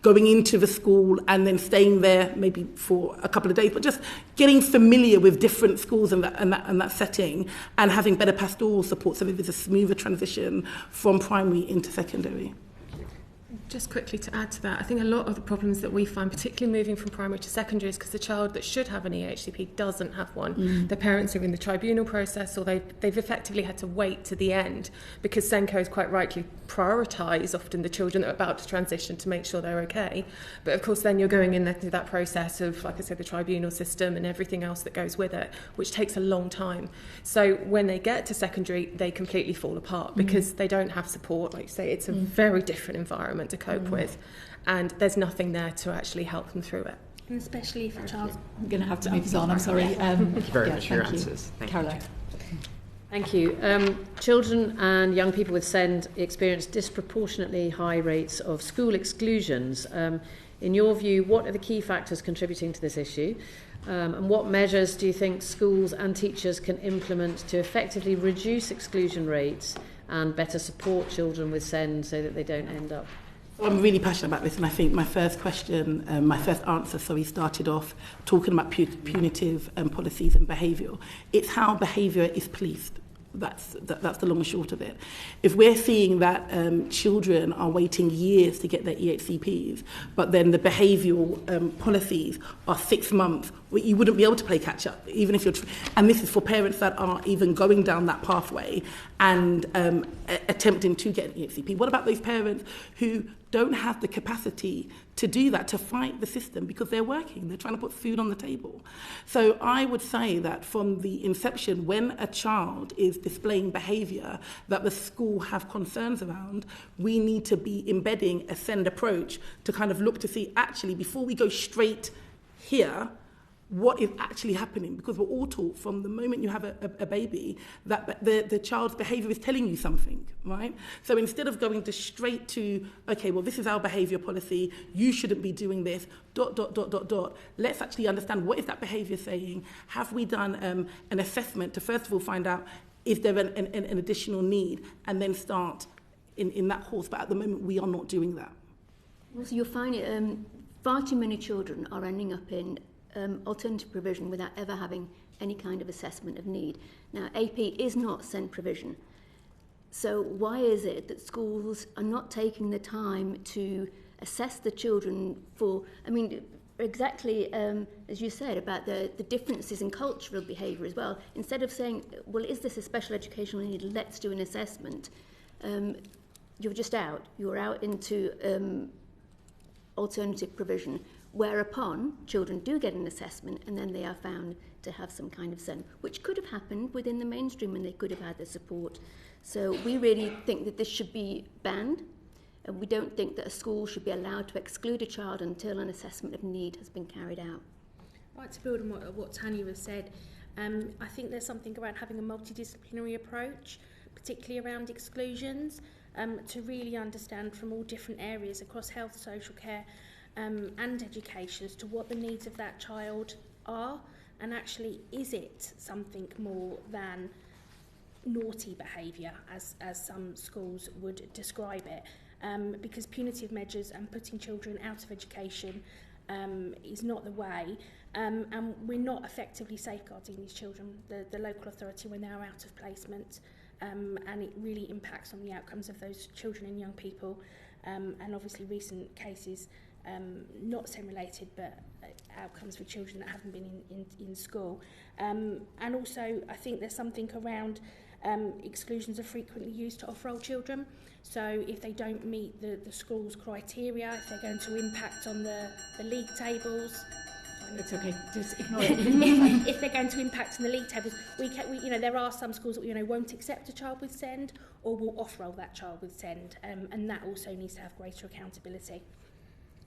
Speaker 15: going into the school and then staying there maybe for a couple of days, but just getting familiar with different schools and that setting, and having better pastoral support so that there's a smoother transition from primary into secondary.
Speaker 14: Just quickly to add to that, I think a lot of the problems that we find, particularly moving from primary to secondary, is because the child that should have an EHCP doesn't have one. Their parents are in the tribunal process, or they've effectively had to wait to the end, because SENCOs quite rightly prioritise often the children that are about to transition to make sure they're okay. But of course then you're going in there through that process of, like I said, the tribunal system and everything else that goes with it, which takes a long time. So when they get to secondary, they completely fall apart because they don't have support. Like you say, it's a very different environment to cope with, and there's nothing there to actually help them through it.
Speaker 13: And especially if a child...
Speaker 1: I'm going to have to move us on, I'm sorry.
Speaker 5: Thank you very much for your answers.
Speaker 1: Caroline.
Speaker 7: Thank you. Children and young people with SEND experience disproportionately high rates of school exclusions. In your view, what are the key factors contributing to this issue? And what measures do you think schools and teachers can implement to effectively reduce exclusion rates and better support children with SEND so that they don't end up?
Speaker 15: I'm really passionate about this, and I think my first answer, started off talking about punitive policies and behaviour. It's how behaviour is policed. That's the long and short of it. If we're seeing that children are waiting years to get their EHCPs, but then the behavioural policies are 6 months, you wouldn't be able to play catch up, even if you're. And this is for parents that are even going down that pathway and attempting to get an EHCP. What about those parents who don't have the capacity to do that, to fight the system because they're working, they're trying to put food on the table? So I would say that from the inception, when a child is displaying behaviour that the school have concerns around, we need to be embedding a SEND approach to kind of look to see, actually, before we go straight here, what is actually happening, because we're all taught from the moment you have a baby that the child's behaviour is telling you something, right? So instead of going to straight to, okay, well, this is our behaviour policy, you shouldn't be doing this, ... let's actually understand, what is that behaviour saying? Have we done an assessment to first of all find out, is there an additional need, and then start in that course? But at the moment, we are not doing that.
Speaker 12: Also, you'll find it far too many children are ending up in alternative provision without ever having any kind of assessment of need. Now, AP is not SEND provision. So why is it that schools are not taking the time to assess the children for, exactly as you said about the differences in cultural behaviour as well. Instead of saying, well, is this a special educational need, let's do an assessment, you're just out. You're out into alternative provision, whereupon children do get an assessment and then they are found to have some kind of SEND, which could have happened within the mainstream and they could have had the support. So we really think that this should be banned, and we don't think that a school should be allowed to exclude a child until an assessment of need has been carried out.
Speaker 13: I'd like to build on what Tanya has said. I think there's something around having a multidisciplinary approach, particularly around exclusions, to really understand from all different areas across health, social care and education as to what the needs of that child are, and actually is it something more than naughty behaviour, as some schools would describe it, because punitive measures and putting children out of education is not the way, and we're not effectively safeguarding these children, the local authority, when they're out of placement, and it really impacts on the outcomes of those children and young people, and obviously recent cases, not SEND related, but outcomes for children that haven't been in school. And also I think there's something around exclusions are frequently used to off-roll children. So if they don't meet the school's criteria, if they're going to impact on the league tables,
Speaker 1: it's okay, just ignore it.
Speaker 13: if they're going to impact on the league tables, we there are some schools that won't accept a child with SEND or will off-roll that child with SEND, and that also needs to have greater accountability.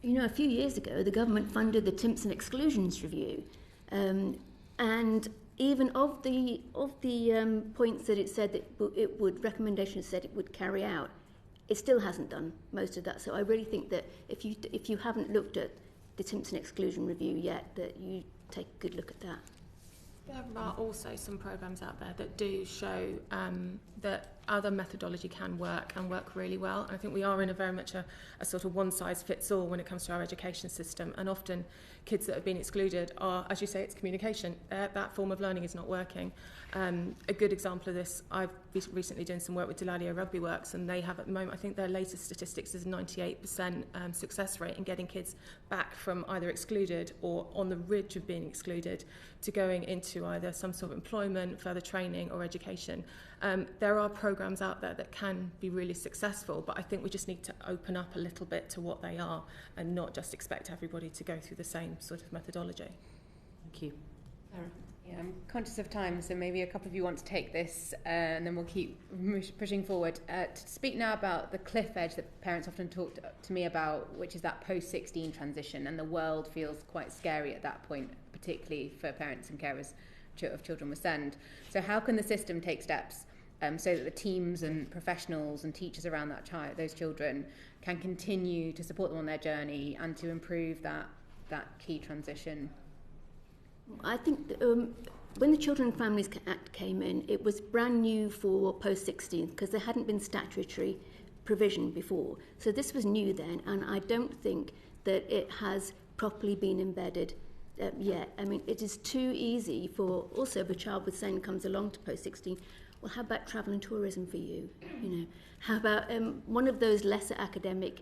Speaker 12: A few years ago, the government funded the Timpson Exclusions Review, and even of the points that it said that recommendations said it would carry out, it still hasn't done most of that. So I really think that if you haven't looked at the Timpson Exclusion Review yet, that you take a good look at that.
Speaker 14: There are also some programmes out there that do show that other methodology can work and work really well. And I think we are in a very much a sort of one-size-fits-all when it comes to our education system. And often kids that have been excluded are, as you say, it's communication. That form of learning is not working. A good example of this, I've recently done some work with Delalio Rugby Works, and they have at the moment, I think their latest statistics is a 98% success rate in getting kids back from either excluded or on the ridge of being excluded to going into either some sort of employment, further training or education. There are programs out there that can be really successful, but I think we just need to open up a little bit to what they are and not just expect everybody to go through the same sort of methodology.
Speaker 3: Thank you.
Speaker 8: Sarah. Yeah, I'm conscious of time, so maybe a couple of you want to take this and then we'll keep pushing forward. To speak now about the cliff edge that parents often talk to me about, which is that post-16 transition, and the world feels quite scary at that point, particularly for parents and carers of children with SEND. So how can the system take steps so that the teams and professionals and teachers around those children can continue to support them on their journey and to improve that key transition?
Speaker 12: I think when the Children and Families Act came in, it was brand new for post-16 because there hadn't been statutory provision before. So this was new then, and I don't think that it has properly been embedded yet. I mean, it is too easy for, also if a child with SEND comes along to post-16, well, how about travel and tourism for you? How about one of those lesser academic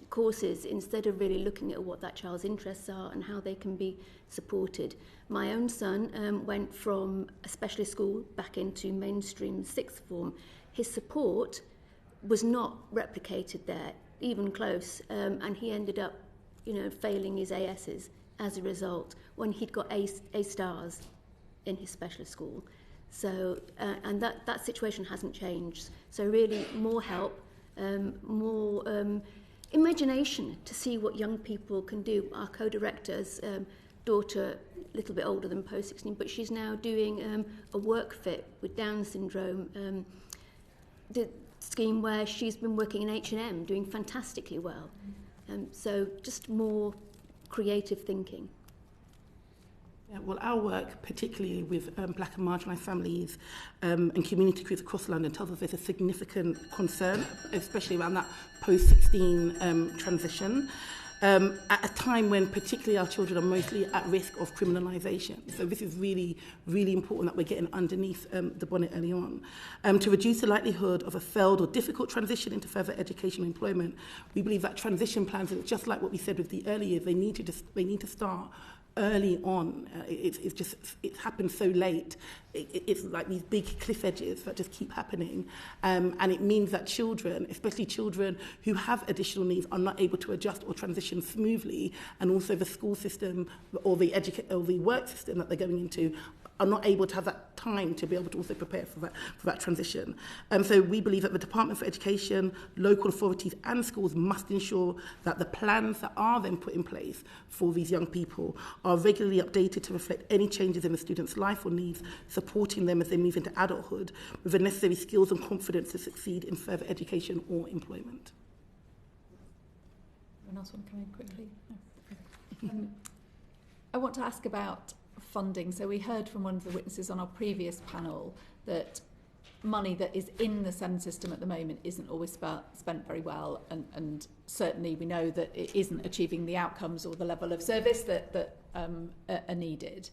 Speaker 12: courses, instead of really looking at what that child's interests are and how they can be supported. My own son went from a specialist school back into mainstream sixth form. His support was not replicated there, even close, and he ended up, failing his ASs as a result when he'd got A stars in his specialist school. So, and that situation hasn't changed. So really more help, more imagination to see what young people can do. Our co-director's daughter, a little bit older than post-16, but she's now doing a work fit with Down syndrome, the scheme where she's been working in H&M, doing fantastically well. So just more creative thinking.
Speaker 15: Yeah, well, our work, particularly with black and marginalised families and community groups across London, tells us there's a significant concern, especially around that post-16 transition. at a time when particularly our children are mostly at risk of criminalisation. So this is really, really important that we're getting underneath the bonnet early on. To reduce the likelihood of a failed or difficult transition into further education and employment, we believe that transition plans, just like what we said with the early years, they need to start early on. It's happened so late. It's like these big cliff edges that just keep happening, and it means that children, especially children who have additional needs, are not able to adjust or transition smoothly, and also the school system or the work system that they're going into are not able to have that time to be able to also prepare for that transition. So we believe that the Department for Education, local authorities and schools must ensure that the plans that are then put in place for these young people are regularly updated to reflect any changes in the student's life or needs, supporting them as they move into adulthood with the necessary skills and confidence to succeed in further education or employment.
Speaker 1: Anyone else want to come in quickly? No. I want to ask about funding. So we heard from one of the witnesses on our previous panel that money that is in the SEND system at the moment isn't always spent very well, and certainly we know that it isn't achieving the outcomes or the level of service that are needed.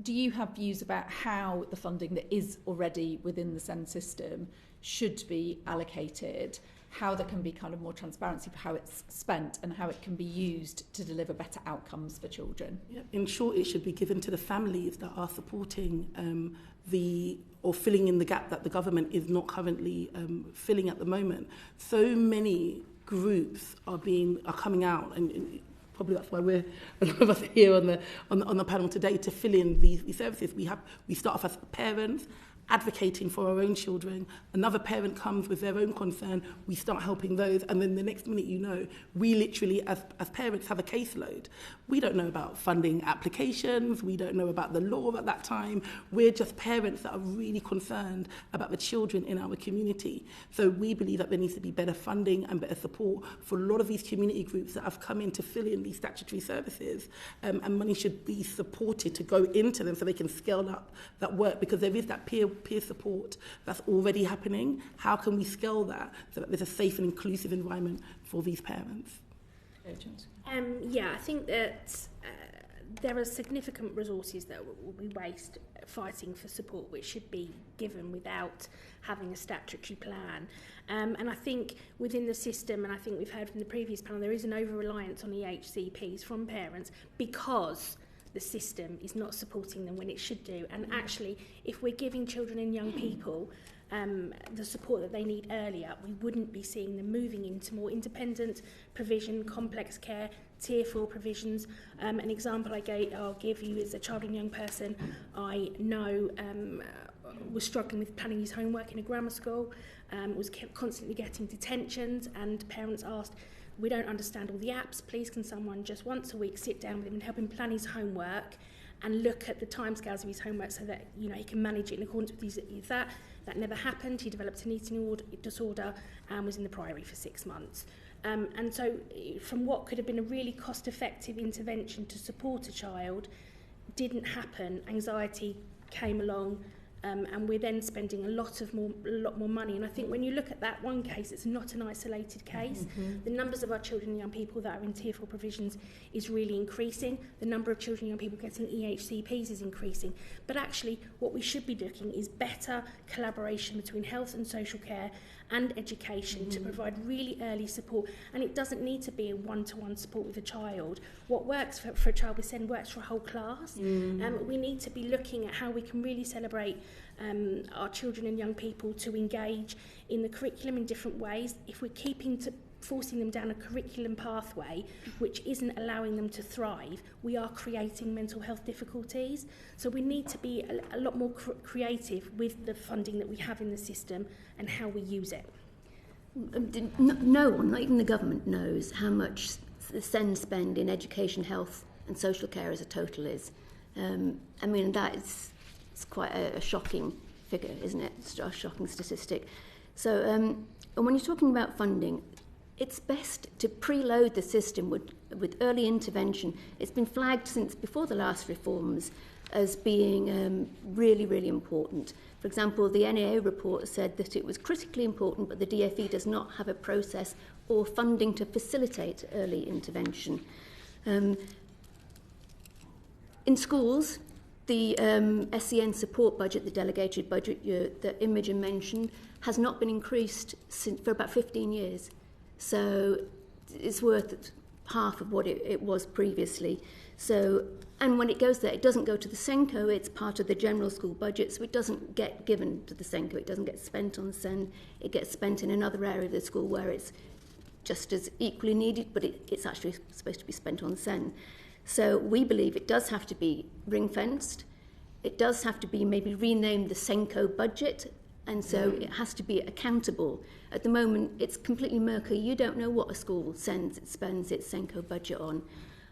Speaker 1: Do you have views about how the funding that is already within the SEND system should be allocated, how there can be kind of more transparency for how it's spent and how it can be used to deliver better outcomes for children?
Speaker 15: Yeah. In short, it should be given to the families that are supporting or filling in the gap that the government is not currently filling at the moment. So many groups are coming out, and probably that's why a lot of us are here on the panel today to fill in these services. We start off as parents advocating for our own children. Another parent comes with their own concern, we start helping those, and then the next minute we literally as parents have a caseload. We don't know about funding applications, we don't know about the law at that time. We're just parents that are really concerned about the children in our community. So we believe that there needs to be better funding and better support for a lot of these community groups that have come in to fill in these statutory services, and money should be supported to go into them so they can scale up that work, because there is that peer support that's already happening. How can we scale that so that there's a safe and inclusive environment for these parents?
Speaker 13: I think that there are significant resources that will be wasted fighting for support, which should be given without having a statutory plan. And I think within the system, and I think we've heard from the previous panel, there is an over-reliance on EHCPs from parents because the system is not supporting them when it should do. And actually, if we're giving children and young people the support that they need earlier, we wouldn't be seeing them moving into more independent provision, complex care, tier 4 provisions. An example I'll give you is a child and young person I know was struggling with planning his homework in a grammar school, was constantly getting detentions, and parents asked, "We don't understand all the apps, please can someone just once a week sit down with him and help him plan his homework and look at the timescales of his homework so that he can manage it in accordance with his that." That never happened. He developed an eating disorder and was in the Priory for 6 months. And so from what could have been a really cost-effective intervention to support a child, didn't happen. Anxiety came along, and we're then spending a lot more money. And I think when you look at that one case, it's not an isolated case. Mm-hmm. The numbers of our children and young people that are in tier 4 provisions is really increasing. The number of children and young people getting EHCPs is increasing. But actually, what we should be looking is better collaboration between health and social care and education to provide really early support. And it doesn't need to be a one-to-one support with a child. What works for a child with SEND works for a whole class. We need to be looking at how we can really celebrate our children and young people to engage in the curriculum in different ways. If we're forcing them down a curriculum pathway which isn't allowing them to thrive, we are creating mental health difficulties. So we need to be a lot more creative with the funding that we have in the system and how we use it.
Speaker 12: No one, not even the government, knows how much the SEND spend in education, health and social care as a total is. That is quite a shocking figure, isn't it? It's a shocking statistic. So and when you're talking about funding, it's best to preload the system with early intervention. It's been flagged since before the last reforms as being really, really important. For example, the NAO report said that it was critically important, but the DfE does not have a process or funding to facilitate early intervention. In schools, the SEN support budget, the delegated budget that Imogen mentioned, has not been increased for about 15 years. So it's worth half of what it was previously. So, and when it goes there, it doesn't go to the SENCO, it's part of the general school budget, so it doesn't get given to the SENCO, it doesn't get spent on SEN, it gets spent in another area of the school where it's just as equally needed, but it's actually supposed to be spent on SEN. So we believe it does have to be ring-fenced, it does have to be maybe renamed the SENCO budget, and so it has to be accountable. At the moment, it's completely murky. You don't know what a school spends its SENCO budget on.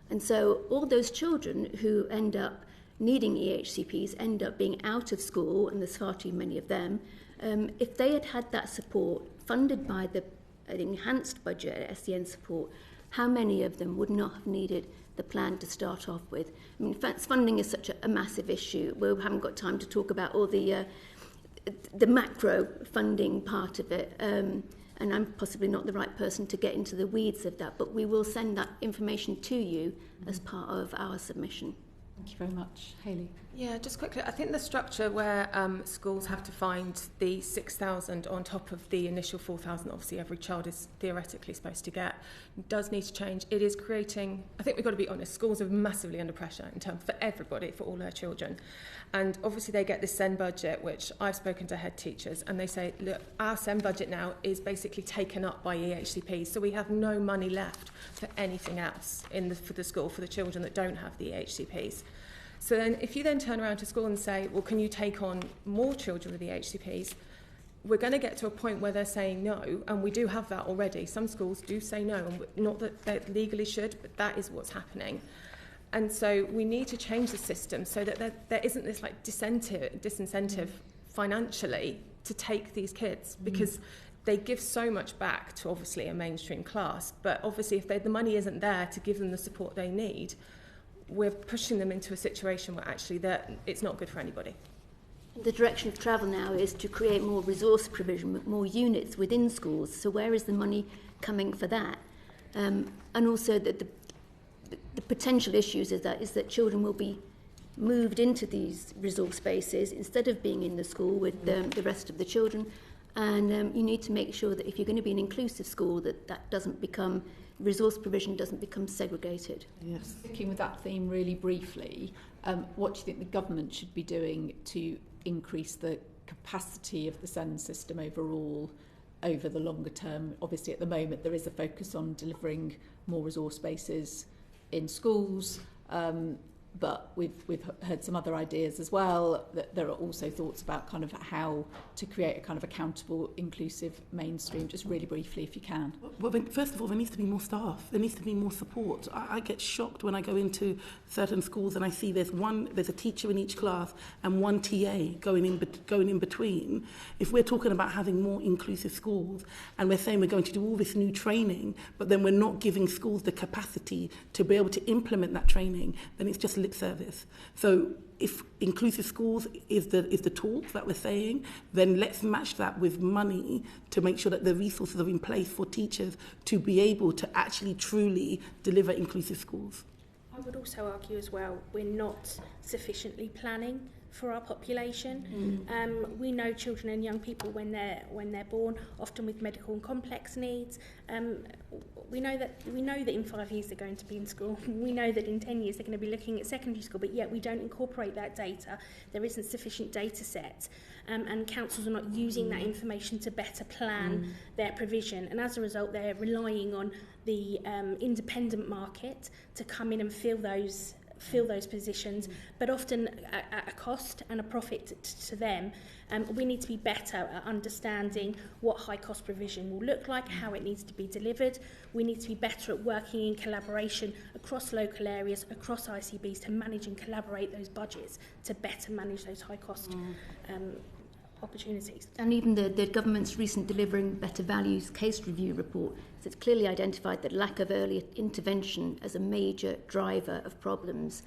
Speaker 12: And so all those children who end up needing EHCPs end up being out of school, and there's far too many of them. If they had that support funded by the enhanced budget at SEN support, how many of them would not have needed the plan to start off with? I mean, funding is such a massive issue. We haven't got time to talk about all the macro funding part of it, and I'm possibly not the right person to get into the weeds of that, but we will send that information to you as part of our submission.
Speaker 1: Thank you very much. Hayley?
Speaker 14: Yeah, just quickly, I think the structure where schools have to find the 6,000 on top of the initial 4,000 obviously every child is theoretically supposed to get does need to change. It is creating, I think we've got to be honest, schools are massively under pressure in terms for everybody, for all their children. And obviously they get this SEN budget, which I've spoken to head teachers, and they say, look, our SEN budget now is basically taken up by EHCPs, so we have no money left for anything else for the school, for the children that don't have the EHCPs. So then if you then turn around to school and say, well, can you take on more children with the HCPs? We're going to get to a point where they're saying no, and we do have that already. Some schools do say no, and not that they legally should, but that is what's happening. And so we need to change the system so that there isn't this like disincentive financially to take these kids, because they give so much back to obviously a mainstream class, but obviously if the money isn't there to give them the support they need, we're pushing them into a situation where actually it's not good for anybody.
Speaker 12: The direction of travel now is to create more resource provision, more units within schools. So where is the money coming for that? And also that the potential issues is that children will be moved into these resource spaces instead of being in the school with the rest of the children. And you need to make sure that if you're going to be an inclusive school, that doesn't become, resource provision doesn't become segregated.
Speaker 1: Yes. Sticking with that theme really briefly, what do you think the government should be doing to increase the capacity of the SEN system overall over the longer term? Obviously at the moment there is a focus on delivering more resource spaces in schools, but we've heard some other ideas as well, that there are also thoughts about kind of how to create a kind of accountable, inclusive mainstream. Just really briefly, if you can.
Speaker 15: Well, first of all, there needs to be more staff. There needs to be more support. I get shocked when I go into certain schools and I see there's a teacher in each class and one TA going in between. If we're talking about having more inclusive schools and we're saying we're going to do all this new training, but then we're not giving schools the capacity to be able to implement that training, then it's just lip service. So if inclusive schools is the talk that we're saying, then let's match that with money to make sure that the resources are in place for teachers to be able to actually truly deliver inclusive schools.
Speaker 13: I would also argue as well, we're not sufficiently planning for our population. We know children and young people when they're born, often with medical and complex needs. We know that in 5 years they're going to be in school. We know that in 10 years they're going to be looking at secondary school, but yet we don't incorporate that data. There isn't sufficient data set, and councils are not using that information to better plan their provision. And as a result, they're relying on the independent market to come in and fill those positions, but often at a cost and a profit to them. We need to be better at understanding what high cost provision will look like, how it needs to be delivered. We need to be better at working in collaboration across local areas, across ICBs, to manage and collaborate those budgets to better manage those high cost opportunities.
Speaker 12: And even the government's recent Delivering Better Values case review report has clearly identified that lack of early intervention as a major driver of problems.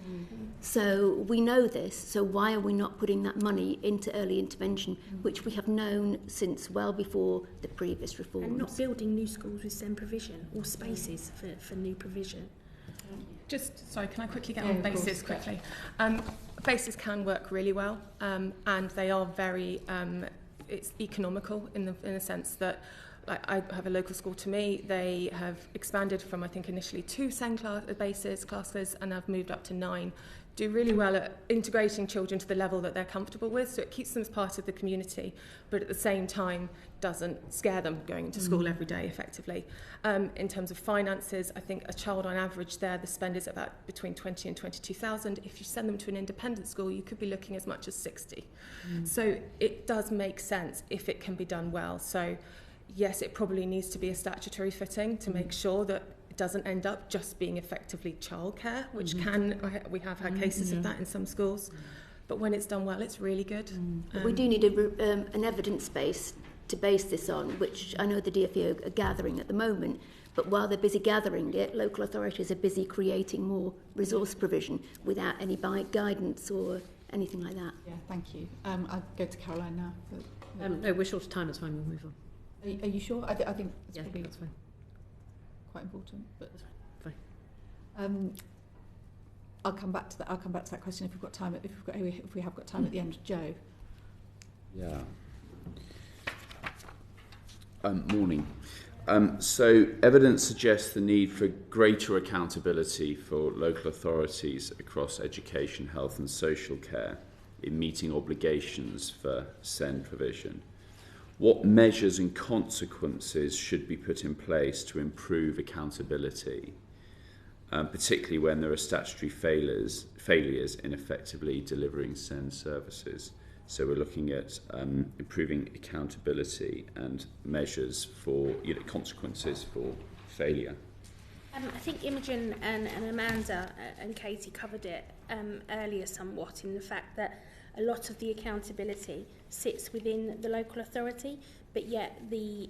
Speaker 12: So we know this, so why are we not putting that money into early intervention, which we have known since well before the previous reforms?
Speaker 13: And not building new schools with SEND provision or spaces for new provision.
Speaker 14: Sorry, can I quickly get on BASES quickly? BASES can work really well, and they are very, it's economical in the sense that, like, I have a local school to me, they have expanded from, I think, initially 2 SEND BASES classes, and have moved up to 9. Do really well at integrating children to the level that they're comfortable with, so it keeps them as part of the community, but at the same time doesn't scare them going into school every day effectively. In terms of finances, I think a child on average there, the spend is about between 20 and 22,000. If you send them to an independent school, you could be looking as much as 60. So it does make sense if it can be done well. So yes, it probably needs to be a statutory fitting to make sure that doesn't end up just being effectively childcare, which we have had cases of that in some schools. But when it's done well, it's really good.
Speaker 12: We do need an evidence base to base this on, which I know the DFE are gathering at the moment. But while they're busy gathering it, local authorities are busy creating more resource provision without any guidance or anything like that.
Speaker 1: Yeah, thank you. I'll go to Caroline now.
Speaker 7: No, we're short of time, that's fine, we'll move on.
Speaker 1: Are you sure? I think it's probably
Speaker 7: that's fine.
Speaker 1: Quite important, but
Speaker 7: fine.
Speaker 1: I'll come back to that. I'll come back to that question if we've got time. If we have got time at the end. Joe.
Speaker 11: Yeah. Morning. So evidence suggests the need for greater accountability for local authorities across education, health and social care in meeting obligations for SEND provision. What measures and consequences should be put in place to improve accountability, particularly when there are statutory failures in effectively delivering SEND services? So we're looking at improving accountability and measures for consequences for failure.
Speaker 13: I think Imogen and Amanda and Katie covered it earlier somewhat, in the fact that a lot of the accountability sits within the local authority, but yet the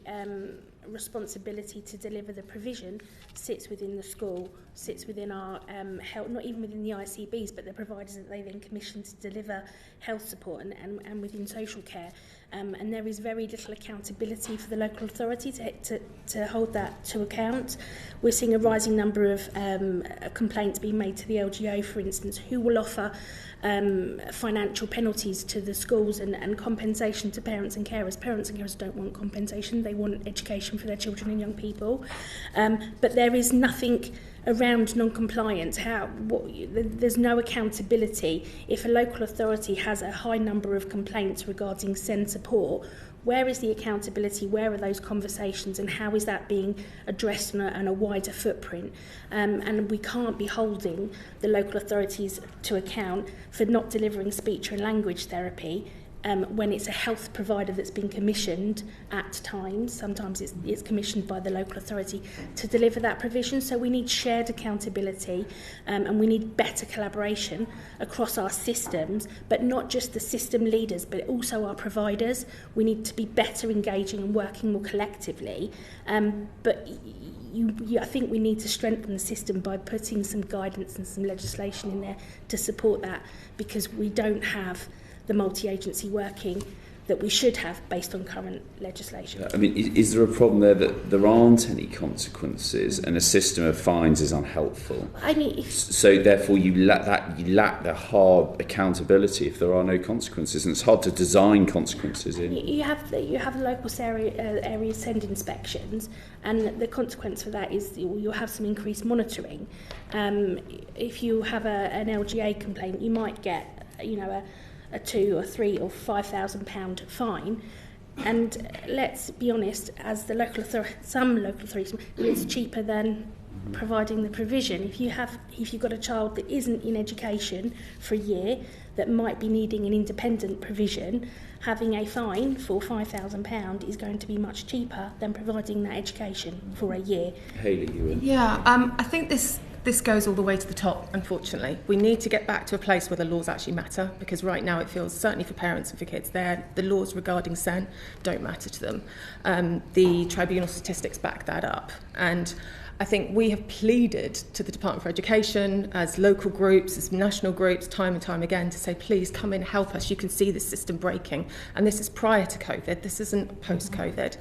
Speaker 13: responsibility to deliver the provision sits within the school, sits within our health, not even within the ICBs, but the providers that they then commission to deliver health support and within social care. And there is very little accountability for the local authority to hold that to account. We're seeing a rising number of complaints being made to the LGO, for instance, who will offer financial penalties to the schools and compensation to parents and carers. Parents and carers don't want compensation, they want education for their children and young people. But there is nothing around non-compliance. There's no accountability. If a local authority has a high number of complaints regarding SEND support, where is the accountability? Where are those conversations, and how is that being addressed on a wider footprint? And we can't be holding the local authorities to account for not delivering speech and language therapy when it's a health provider that's been commissioned at times. Sometimes it's commissioned by the local authority to deliver that provision. So we need shared accountability and we need better collaboration across our systems, but not just the system leaders, but also our providers. We need to be better engaging and working more collectively. But I think we need to strengthen the system by putting some guidance and some legislation in there to support that, because we don't have the multi-agency working that we should have based on current legislation.
Speaker 11: I mean, is there a problem there that there aren't any consequences and a system of fines is unhelpful?
Speaker 13: I mean,
Speaker 11: so therefore you lack the hard accountability if there are no consequences, and it's hard to design consequences in.
Speaker 13: You have local area SEND inspections, and the consequence for that is you'll have some increased monitoring. If you have an LGA complaint, you might get a £2,000 or £3,000 or £5,000 fine, and let's be honest, as the some local authorities, it's cheaper than providing the provision. If you've got a child that isn't in education for a year, that might be needing an independent provision, having a fine for £5,000 is going to be much cheaper than providing that education for a year.
Speaker 11: Hayley, you were.
Speaker 14: Yeah, I think this this goes all the way to the top, unfortunately. We need to get back to a place where the laws actually matter, because right now it feels, certainly for parents and for kids, the laws regarding SEN don't matter to them. The tribunal statistics back that up. And I think we have pleaded to the Department for Education, as local groups, as national groups, time and time again, to say, please come in, help us. You can see the system breaking. And this is prior to COVID. This isn't post-COVID.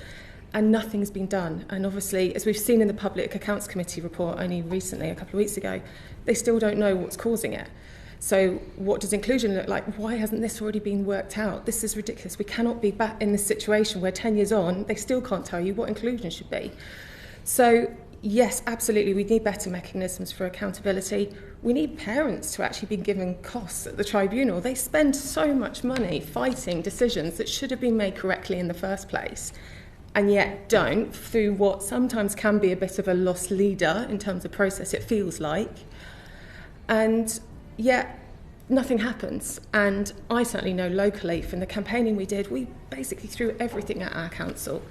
Speaker 14: And nothing's been done. And obviously, as we've seen in the Public Accounts Committee report only recently, a couple of weeks ago, they still don't know what's causing it. So what does inclusion look like? Why hasn't this already been worked out? This is ridiculous. We cannot be back in this situation where 10 years on, they still can't tell you what inclusion should be. So yes, absolutely, we need better mechanisms for accountability. We need parents to actually be given costs at the tribunal. They spend so much money fighting decisions that should have been made correctly in the first place, and yet don't, through what sometimes can be a bit of a lost leader in terms of process, it feels like. And yet nothing happens. And I certainly know locally from the campaigning we did, we basically threw everything at our council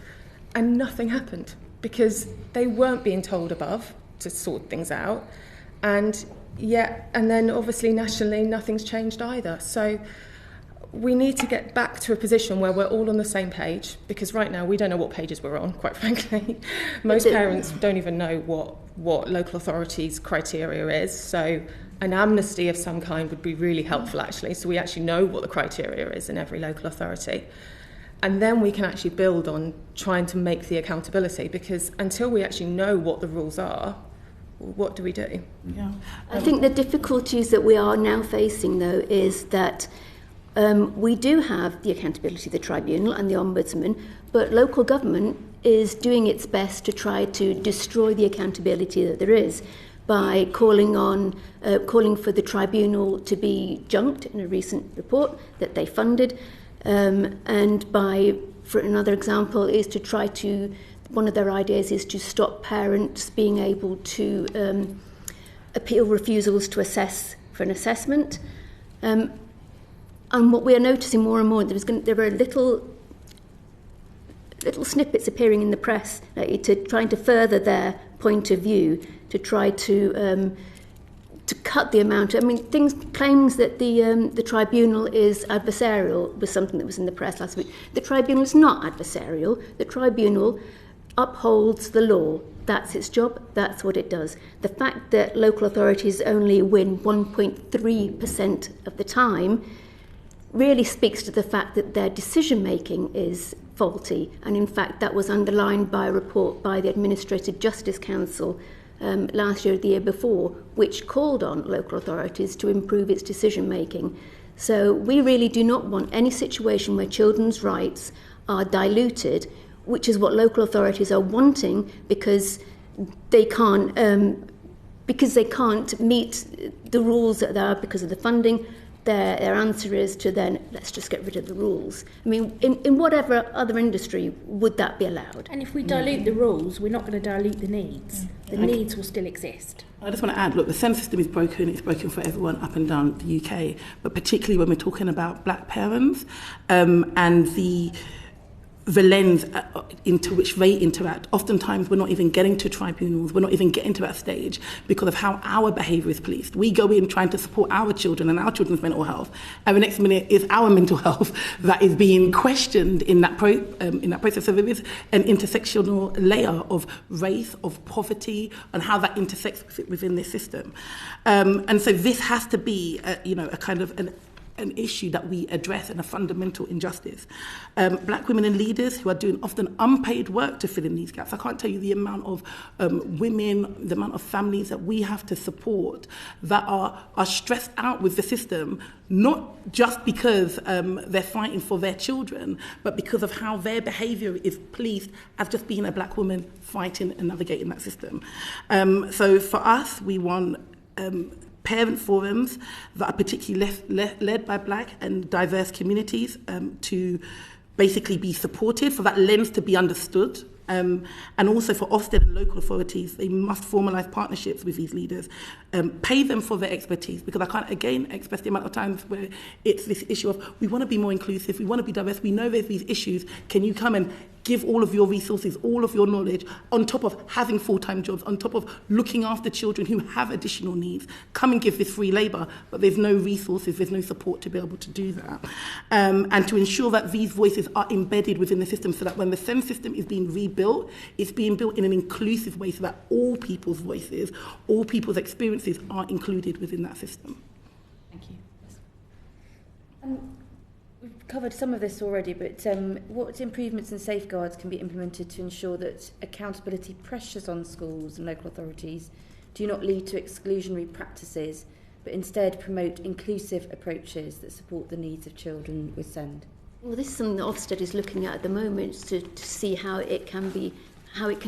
Speaker 14: and nothing happened, because they weren't being told above to sort things out. And then obviously nationally, nothing's changed either. So we need to get back to a position where we're all on the same page, because right now we don't know what pages we're on, quite frankly. Most parents don't even know what local authorities' criteria is. So an amnesty of some kind would be really helpful, actually, so we actually know what the criteria is in every local authority. And then we can actually build on trying to make the accountability, because until we actually know what the rules are, what do we do?
Speaker 12: Yeah. I think the difficulties that we are now facing, though, is that we do have the accountability of the tribunal and the ombudsman, but local government is doing its best to try to destroy the accountability that there is by calling for the tribunal to be junked in a recent report that they funded, and for another example, is to try to, one of their ideas is to stop parents being able to appeal refusals to assess for an assessment. And what we are noticing more and more, there are little snippets appearing in the press to trying to further their point of view, to try to cut the amount. I mean, claims that the tribunal is adversarial was something that was in the press last week. The tribunal is not adversarial. The tribunal upholds the law. That's its job. That's what it does. The fact that local authorities only win 1.3% of the time really speaks to the fact that their decision-making is faulty. And in fact, that was underlined by a report by the Administrative Justice Council last year or the year before, which called on local authorities to improve its decision-making. So we really do not want any situation where children's rights are diluted, which is what local authorities are wanting, because they can't meet the rules that there are because of the funding. Their answer is to then, let's just get rid of the rules. I mean, in whatever other industry would that be allowed?
Speaker 13: And if we dilute the rules, we're not going to dilute the needs. The needs will still exist.
Speaker 15: I just want to add, look, the SEN system is broken. It's broken for everyone up and down the UK, but particularly when we're talking about black parents and the lens into which they interact. Oftentimes we're not even getting to tribunals, we're not even getting to that stage because of how our behaviour is policed. We go in trying to support our children and our children's mental health, and the next minute is our mental health that is being questioned in that process. So there is an intersectional layer of race, of poverty, and how that intersects within this system. And so this has to be a kind of an issue that we address, and a fundamental injustice. Black women and leaders who are doing often unpaid work to fill in these gaps. I can't tell you the amount of women, the amount of families that we have to support that are stressed out with the system, not just because they're fighting for their children, but because of how their behaviour is policed as just being a black woman fighting and navigating that system. So for us, we want parent forums that are particularly led by black and diverse communities to basically be supported, for that lens to be understood. And also for Ofsted and local authorities, they must formalise partnerships with these leaders, pay them for their expertise, because I can't again express the amount of times where it's this issue of, we want to be more inclusive, we want to be diverse, we know there's these issues, can you come and give all of your resources, all of your knowledge, on top of having full-time jobs, on top of looking after children who have additional needs. Come and give this free labour, but there's no resources, there's no support to be able to do that. And to ensure that these voices are embedded within the system so that when the SEND system is being rebuilt, it's being built in an inclusive way so that all people's voices, all people's experiences are included within that system.
Speaker 6: Thank you. We've covered some of this already, but what improvements and safeguards can be implemented to ensure that accountability pressures on schools and local authorities do not lead to exclusionary practices, but instead promote inclusive approaches that support the needs of children with SEND?
Speaker 12: Well, this is something that Ofsted is looking at the moment to see how it can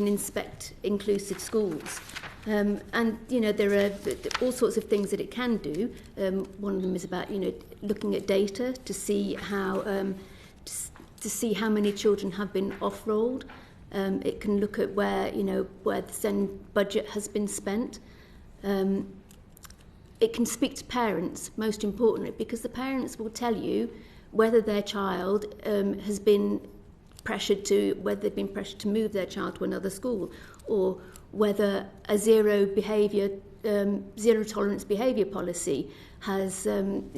Speaker 12: inspect inclusive schools. And, there are all sorts of things that it can do. One of them is about, looking at data to see how many children have been off-rolled. It can look at where the SEND budget has been spent. It can speak to parents, most importantly, because the parents will tell you whether their child has been pressured to move their child to another school, or whether a zero tolerance behaviour policy has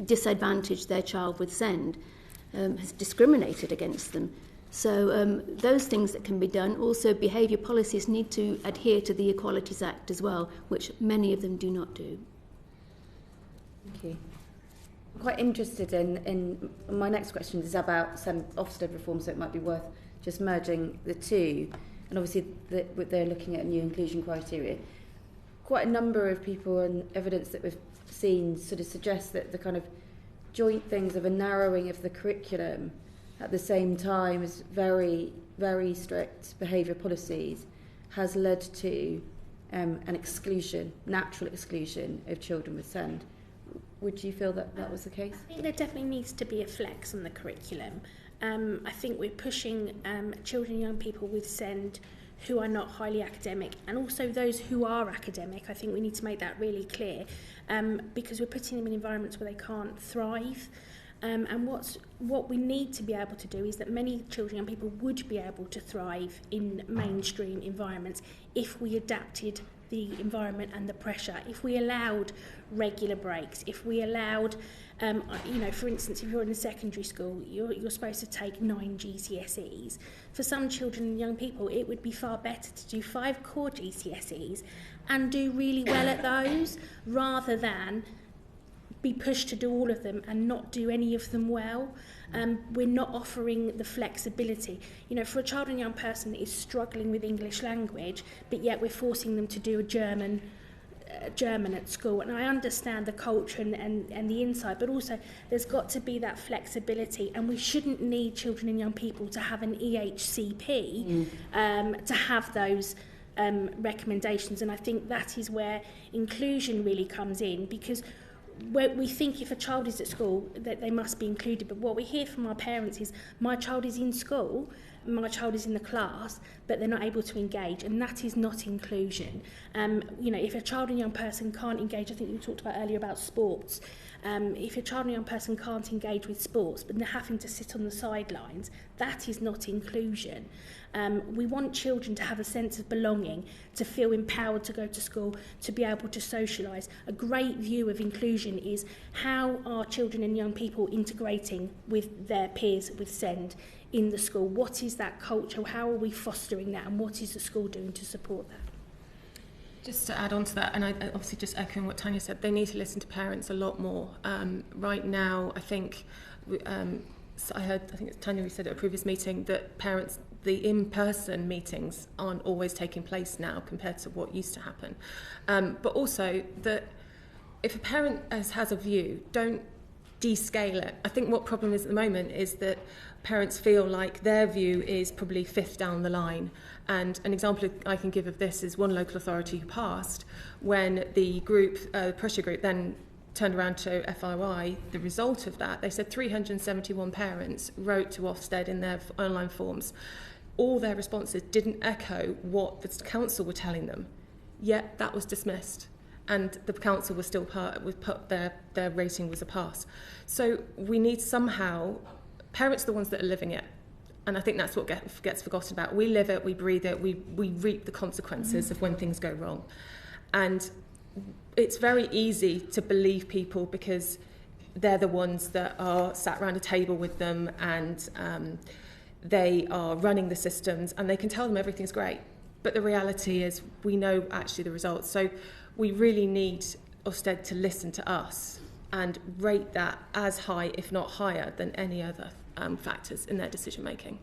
Speaker 12: disadvantaged their child with SEND, has discriminated against them. So those things that can be done. Also, behaviour policies need to adhere to the Equalities Act as well, which many of them do not do.
Speaker 6: Thank you. I'm quite interested in my next question is about some Ofsted reform, so it might be worth just merging the two. And obviously they're looking at new inclusion criteria. Quite a number of people and evidence that we've seen sort of suggests that the kind of joint things of a narrowing of the curriculum at the same time as very, very strict behaviour policies has led to an exclusion, natural exclusion of children with SEND. Would you feel that that was the case?
Speaker 13: I think there definitely needs to be a flex on the curriculum. I think we're pushing children and young people with SEND who are not highly academic, and also those who are academic. I think we need to make that really clear, because we're putting them in environments where they can't thrive. And what we need to be able to do is that many children and young people would be able to thrive in mainstream environments if we adapted the environment and the pressure, if we allowed regular breaks, if we allowed, for instance, if you're in a secondary school, you're supposed to take 9 GCSEs. For some children and young people, it would be far better to do 5 core GCSEs and do really well at those, rather than be pushed to do all of them and not do any of them well. We're not offering the flexibility. For a child and young person that is struggling with English language, but yet we're forcing them to do German at school. And I understand the culture and the insight, but also there's got to be that flexibility, and we shouldn't need children and young people to have an EHCP to have those recommendations. And I think that is where inclusion really comes in, because we think if a child is at school that they must be included, but what we hear from our parents is, my child is in school, my child is in the class, but they're not able to engage, and that is not inclusion. If a child and young person can't engage, I think you talked about earlier about sports, if a child and young person can't engage with sports but they're having to sit on the sidelines, that is not inclusion. We want children to have a sense of belonging, to feel empowered to go to school, to be able to socialise. A great view of inclusion is how are children and young people integrating with their peers with SEND in the school? What is that culture? How are we fostering that? And what is the school doing to support that?
Speaker 14: Just to add on to that, and I obviously just echoing what Tanya said, they need to listen to parents a lot more. Right now, I think, I think Tanya said at a previous meeting that parents, the in-person meetings aren't always taking place now compared to what used to happen. But also that if a parent has a view, don't descale it. I think what problem is at the moment is that parents feel like their view is probably 5th down the line. And an example I can give of this is one local authority who passed when the pressure group then turned around to FIY, the result of that, they said 371 parents wrote to Ofsted in their online forms. All their responses didn't echo what the council were telling them, yet that was dismissed. And the council was still their rating was a pass. So we need somehow, parents are the ones that are living it. And I think that's what gets forgotten about. We live it, we breathe it, we reap the consequences of when things go wrong. And it's very easy to believe people because they're the ones that are sat around a table with them and they are running the systems and they can tell them everything's great. But the reality is we know actually the results. So we really need Ofsted to listen to us and rate that as high, if not higher, than any other factors in their decision making.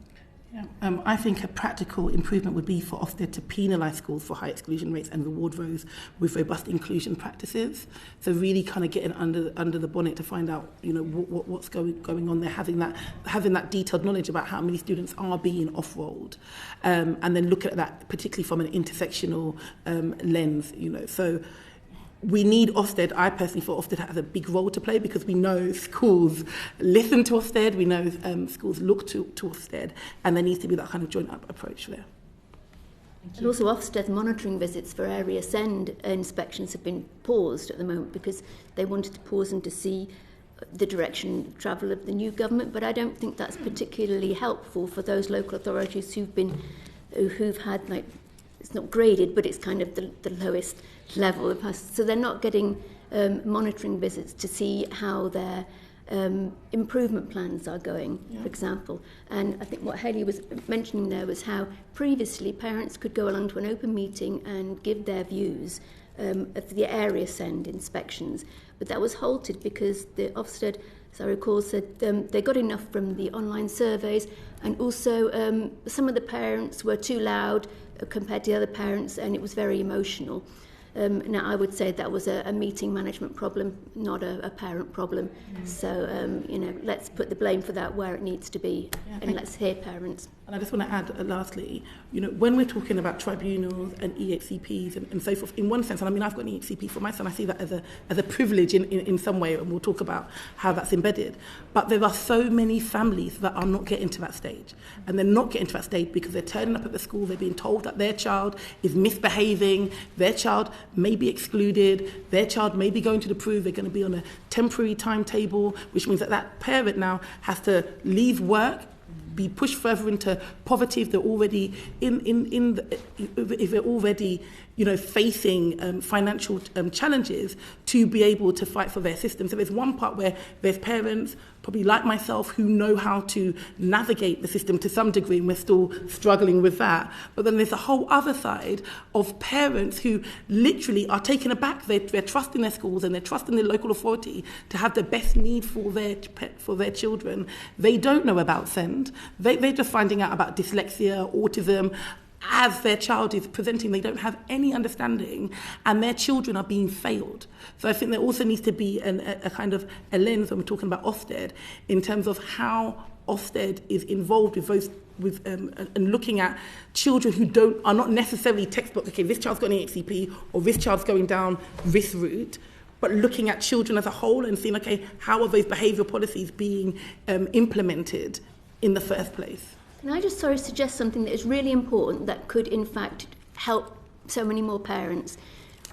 Speaker 15: Yeah. I think a practical improvement would be for Ofsted to penalise schools for high exclusion rates and reward those with robust inclusion practices. So really kind of getting under the bonnet to find out, you know, what's going on there, having that detailed knowledge about how many students are being off-rolled, and then look at that particularly from an intersectional lens, you know. So we need Ofsted. I personally thought Ofsted has a big role to play because we know schools listen to Ofsted, we know schools look to Ofsted, and there needs to be that kind of joint up approach there.
Speaker 12: And also Ofsted monitoring visits for area SEND inspections have been paused at the moment because they wanted to pause them to see the direction travel of the new government, but I don't think that's particularly helpful for those local authorities who've had, like, it's not graded, but it's kind of the lowest level. So they're not getting monitoring visits to see how their improvement plans are going, for example. And I think what Hayley was mentioning there was how previously parents could go along to an open meeting and give their views of the area SEND inspections. But that was halted because the Ofsted, as I recall, said they got enough from the online surveys, and also some of the parents were too loud compared to the other parents, and it was very emotional. Now, I would say that was a meeting management problem, not a parent problem. So, you know, let's put the blame for that where it needs to be, and let's hear parents.
Speaker 15: And I just want to add, lastly, you know, when we're talking about tribunals and EHCPs and so forth, in one sense, and I mean, I've got an EHCP for my son, I see that as a privilege in some way, and we'll talk about how that's embedded. But there are so many families that are not getting to that stage. And they're not getting to that stage because they're turning up at the school, they're being told that their child is misbehaving, their child may be excluded, their child may be going to the prove, they're going to be on a temporary timetable, which means that parent now has to leave work, be pushed further into poverty if they're already if they're already, you know, facing financial challenges, to be able to fight for their system. So there's one part where there's parents, probably like myself, who know how to navigate the system to some degree, and we're still struggling with that. But then there's a whole other side of parents who literally are taken aback. They're trusting their schools and they're trusting the local authority to have the best need for their children. They don't know about SEND. They're just finding out about dyslexia, autism, as their child is presenting. They don't have any understanding, and their children are being failed. So I think there also needs to be a kind of a lens when we're talking about Ofsted, in terms of how Ofsted is involved with those, and looking at children who are not necessarily textbook, okay, this child's got an EHCP or this child's going down this route, but looking at children as a whole and seeing, okay, how are those behavioural policies being implemented in the first place?
Speaker 12: Can I just suggest something that is really important that could, in fact, help so many more parents?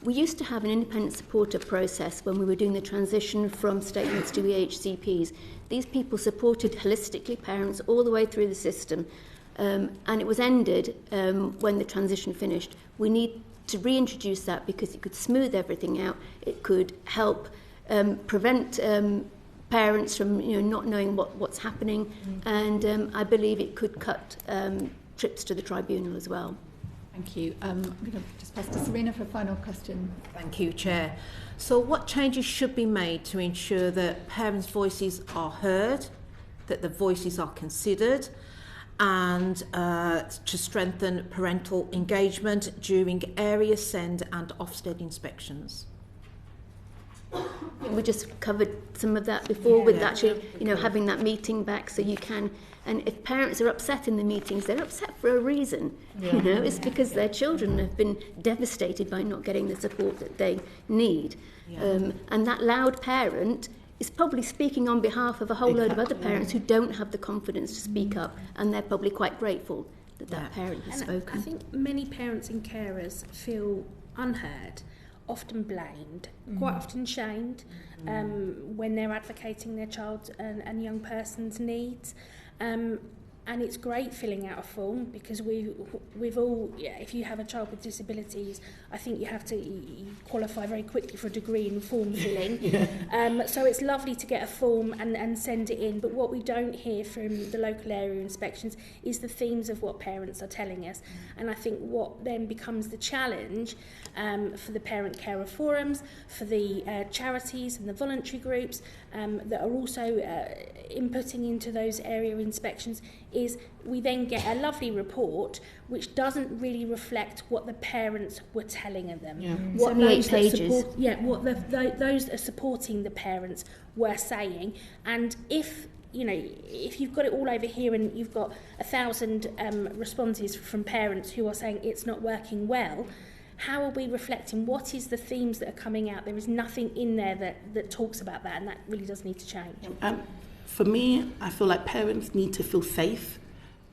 Speaker 12: We used to have an independent supporter process when we were doing the transition from statements to EHCPs. These people supported holistically parents all the way through the system, and it was ended when the transition finished. We need to reintroduce that because it could smooth everything out. It could help prevent parents from, you know, not knowing what's happening, and I believe it could cut trips to the tribunal as well.
Speaker 1: Thank you. I'm going to just pass to Serena for a final question.
Speaker 9: Thank you, Chair. So what changes should be made to ensure that parents' voices are heard, that the voices are considered, and to strengthen parental engagement during area SEND and Ofsted inspections?
Speaker 12: We just covered some of that before with actually, you know, having that meeting back so you can. And if parents are upset in the meetings, they're upset for a reason. You know, it's because their children have been devastated by not getting the support that they need. And that loud parent is probably speaking on behalf of a whole load of other parents who don't have the confidence to speak up, and they're probably quite grateful that that parent has spoken.
Speaker 13: I think many parents and carers feel unheard, often blamed, quite often shamed when they're advocating their child and young person's needs. And And it's great filling out a form because we've all, if you have a child with disabilities, I think you have to qualify very quickly for a degree in form filling. So it's lovely to get a form and send it in. But what we don't hear from the local area inspections is the themes of what parents are telling us. And I think what then becomes the challenge for the parent carer forums, for the charities and the voluntary groups that are also inputting into those area inspections, is we then get a lovely report which doesn't really reflect what the parents were telling them. What those that support, those that are supporting the parents were saying. And if you've got it all over here and you've got 1,000 responses from parents who are saying it's not working well, how are we reflecting? What is the themes that are coming out? There is nothing in there that talks about that, and that really does need to change.
Speaker 15: For me, I feel like parents need to feel safe.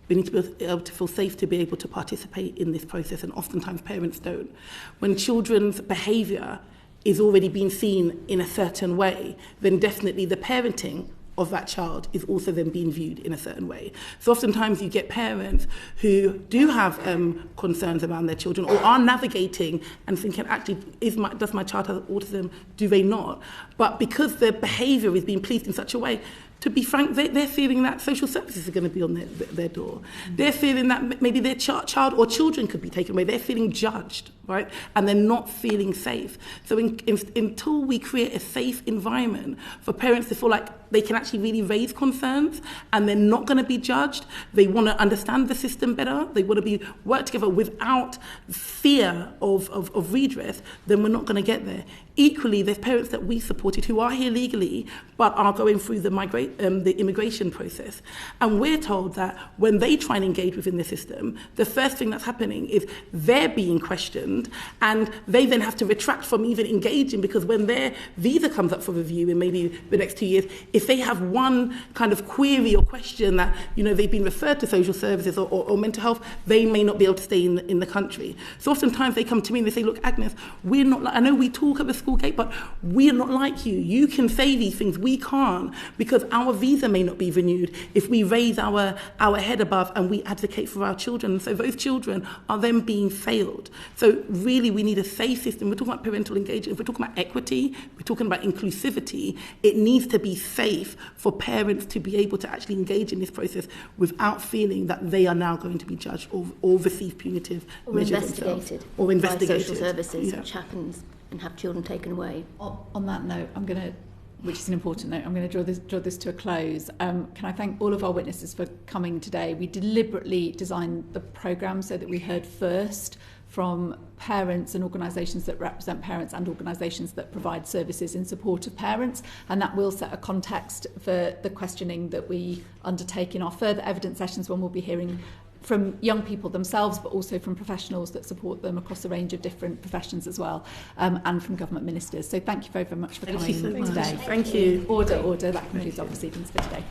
Speaker 15: We need to be able to feel safe to be able to participate in this process, and oftentimes parents don't. When children's behaviour is already being seen in a certain way, then definitely the parenting of that child is also then being viewed in a certain way. So oftentimes you get parents who do have concerns around their children or are navigating and thinking, actually, does my child have autism? Do they not? But because their behaviour is being policed in such a way, to be frank, they're fearing that social services are going to be on their door. They're fearing that maybe their child or children could be taken away. They're feeling judged, right? And they're not feeling safe. So until we create a safe environment for parents to feel like they can actually really raise concerns and they're not going to be judged, they want to understand the system better, they want to work together without fear of redress, then we're not going to get there. Equally, there's parents that we supported who are here legally but are going through the immigration process. And we're told that when they try and engage within the system, the first thing that's happening is they're being questioned and they then have to retract from even engaging, because when their visa comes up for review in maybe the next 2 years, if they have one kind of query or question that, they've been referred to social services or mental health, they may not be able to stay in the country. So oftentimes they come to me and they say, look, Agnes, we're not I know we talk at the school gate, but we're not like you. You can say these things, we can't, because our visa may not be renewed if we raise our head above and we advocate for our children. So those children are then being failed. So really we need a safe system. We're talking about parental engagement. If we're talking about equity, we're talking about inclusivity, it needs to be safe for parents to be able to actually engage in this process without feeling that they are now going to be judged or receive punitive measures themselves. Or investigated
Speaker 12: by social services, which happens, and have children taken away.
Speaker 1: On that note, which is an important note, I'm going to draw this to a close. Can I thank all of our witnesses for coming today? We deliberately designed the programme so that we heard first from parents and organisations that represent parents and organisations that provide services in support of parents, and that will set a context for the questioning that we undertake in our further evidence sessions, when we'll be hearing from young people themselves, but also from professionals that support them across a range of different professions as well, and from government ministers. So thank you very, very much for coming today.
Speaker 15: Thank you.
Speaker 1: Order. That concludes our proceedings for today.